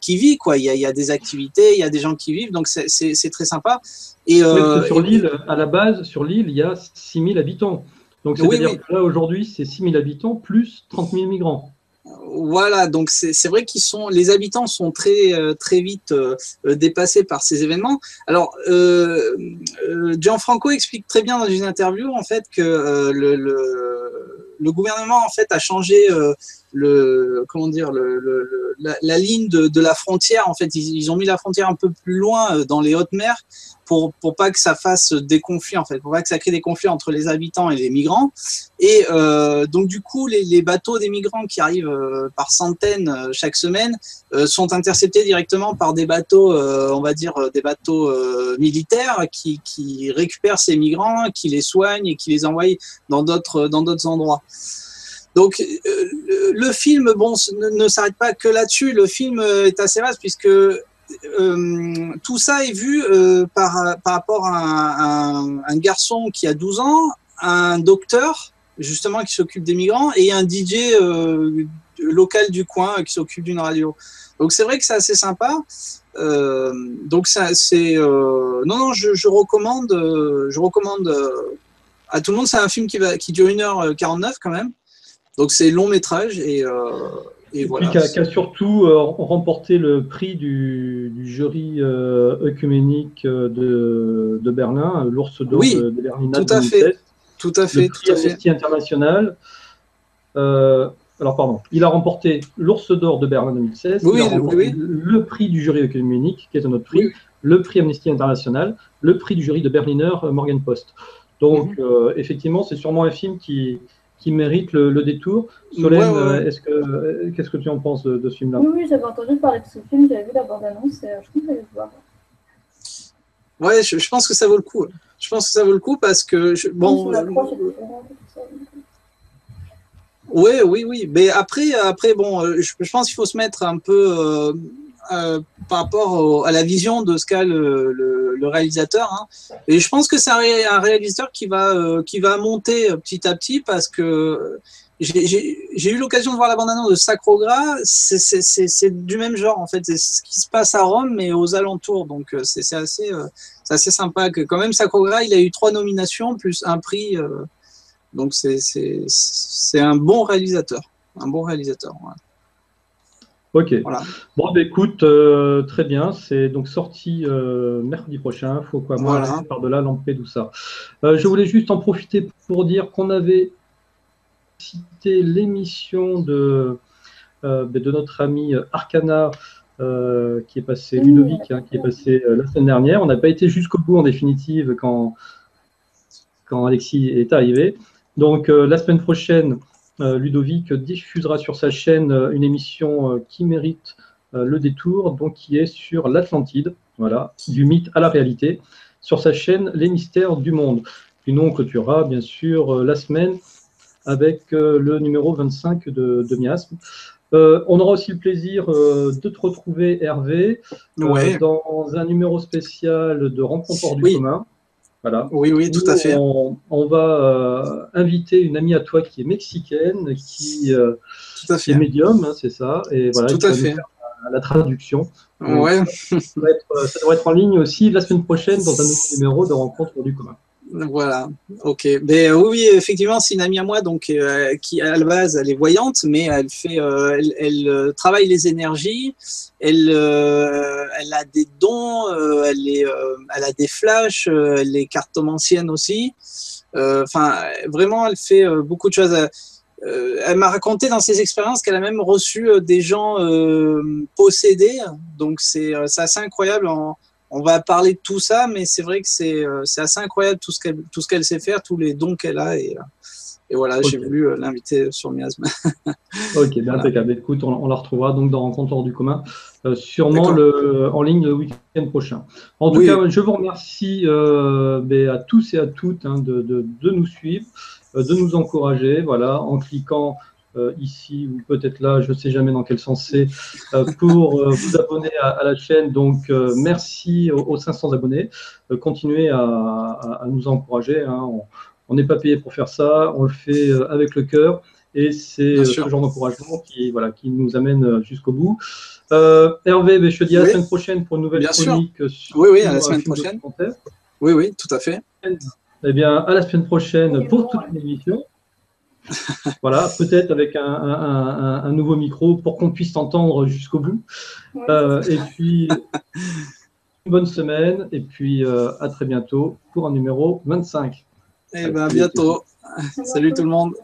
qui vit, quoi. Il y a des activités, il y a des gens qui vivent, donc c'est très sympa. Et sur l'île, à la base, sur l'île, il y a 6000 habitants. Donc, c'est-à-dire que là, aujourd'hui, c'est 6000 habitants plus 30 000 migrants. Voilà, donc c'est vrai les habitants sont très vite dépassés par ces événements. Alors, Gianfranco explique très bien dans une interview, en fait, que le gouvernement, en fait, a changé la ligne de la frontière. En fait, ils ont mis la frontière un peu plus loin dans les hautes mers pour pas que ça fasse des conflits, en fait, pour pas que ça crée des conflits entre les habitants et les migrants. Et donc du coup, les bateaux des migrants qui arrivent par centaines chaque semaine sont interceptés directement par des bateaux, on va dire des bateaux militaires qui récupèrent ces migrants, qui les soignent et qui les envoient dans d'autres endroits. Donc, le film, bon, ne s'arrête pas que là-dessus. Le film est assez vaste puisque tout ça est vu par rapport à un garçon qui a 12 ans, un docteur, justement, qui s'occupe des migrants, et un DJ local du coin qui s'occupe d'une radio. Donc, c'est vrai que c'est assez sympa. Donc, non, je recommande à tout le monde. C'est un film qui dure 1h49 quand même. Donc c'est long métrage et voilà. Qui a surtout remporté le prix du jury œcuménique de Berlin, l'Ours d'Or de Berlin 2016. Tout à fait. Le prix Amnesty International. Alors pardon, il a remporté l'Ours d'Or de Berlin 2016. Il a remporté le prix du jury œcuménique, qui est un autre prix, le prix Amnesty International, le prix du jury de Berliner Morgenpost. Donc effectivement, c'est sûrement un film qui mérite le détour. Solène, qu'est-ce que tu en penses de ce film-là? Oui, j'avais entendu parler de ce film, j'avais vu la bande-annonce et je pense que j'allais le voir. Ouais, je pense que ça vaut le coup. Je pense que ça vaut le coup parce que oui. Mais après bon, je pense qu'il faut se mettre un peu par rapport à la vision de ce qu'a le réalisateur, hein. Et je pense que c'est un réalisateur qui va monter petit à petit parce que j'ai eu l'occasion de voir la bande-annonce de Sacro Gras. C'est du même genre, en fait. C'est ce qui se passe à Rome mais aux alentours, donc c'est assez sympa. Que quand même, Sacro Gras, il a eu 3 nominations plus un prix, donc c'est un bon réalisateur, voilà. Ok. Voilà. Bon, bah, écoute, très bien. C'est donc sorti mercredi prochain. Faut quoi, moi, par-delà Lampedusa. Je voulais juste en profiter pour dire qu'on avait cité l'émission de notre ami Arcana, qui est passé, Ludovic, hein, qui est passé la semaine dernière. On n'a pas été jusqu'au bout, en définitive, quand Alexis est arrivé. Donc, la semaine prochaine, Ludovic diffusera sur sa chaîne une émission qui mérite le détour, donc qui est sur l'Atlantide, voilà, du mythe à la réalité, sur sa chaîne Les Mystères du Monde. Puis nous, on clôturera bien sûr la semaine avec le numéro 25 de Miasme. On aura aussi le plaisir de te retrouver, Hervé, dans un numéro spécial de Rencontre hors du commun. Voilà. Oui, tout à fait. On va inviter une amie à toi qui est mexicaine, qui est médium, hein, c'est ça, et voilà, tout à fait. La traduction. Ouais. Ça devrait être en ligne aussi la semaine prochaine dans un nouveau numéro de Rencontre hors du commun. Voilà, ok. Mais oui, effectivement, c'est une amie à moi donc, qui, à la base, elle est voyante, mais elle fait, elle travaille les énergies, elle a des dons, elle a des flashs, elle est cartomancienne aussi. Enfin, vraiment, elle fait beaucoup de choses. Elle m'a raconté dans ses expériences qu'elle a même reçu des gens possédés, donc c'est assez incroyable. On va parler de tout ça, mais c'est vrai que c'est assez incroyable tout ce qu'elle sait faire, tous les dons qu'elle a. Et voilà, j'ai voulu l'inviter sur Miasme. Ok, bien impeccable. Écoute, on la retrouvera donc dans Rencontre hors du commun, sûrement en ligne le week-end prochain. En tout cas, je vous remercie à tous et à toutes de nous suivre, de nous encourager, voilà, en cliquant ici ou peut-être là, je ne sais jamais dans quel sens c'est, pour vous abonner à la chaîne. Donc, merci aux 500 abonnés. Continuez à nous encourager. Hein. On n'est pas payé pour faire ça. On le fait avec le cœur. Et c'est ce genre d'encouragement qui nous amène jusqu'au bout. Hervé, je te dis à la semaine prochaine pour une nouvelle chronique. Oui, à la semaine prochaine. Oui, tout à fait. Eh bien, à la semaine prochaine pour toute l'émission. Voilà, peut-être avec un nouveau micro pour qu'on puisse t'entendre jusqu'au bout. Et puis, une bonne semaine. Et puis, à très bientôt pour un numéro 25. Eh bien, à bientôt. Salut tout le monde.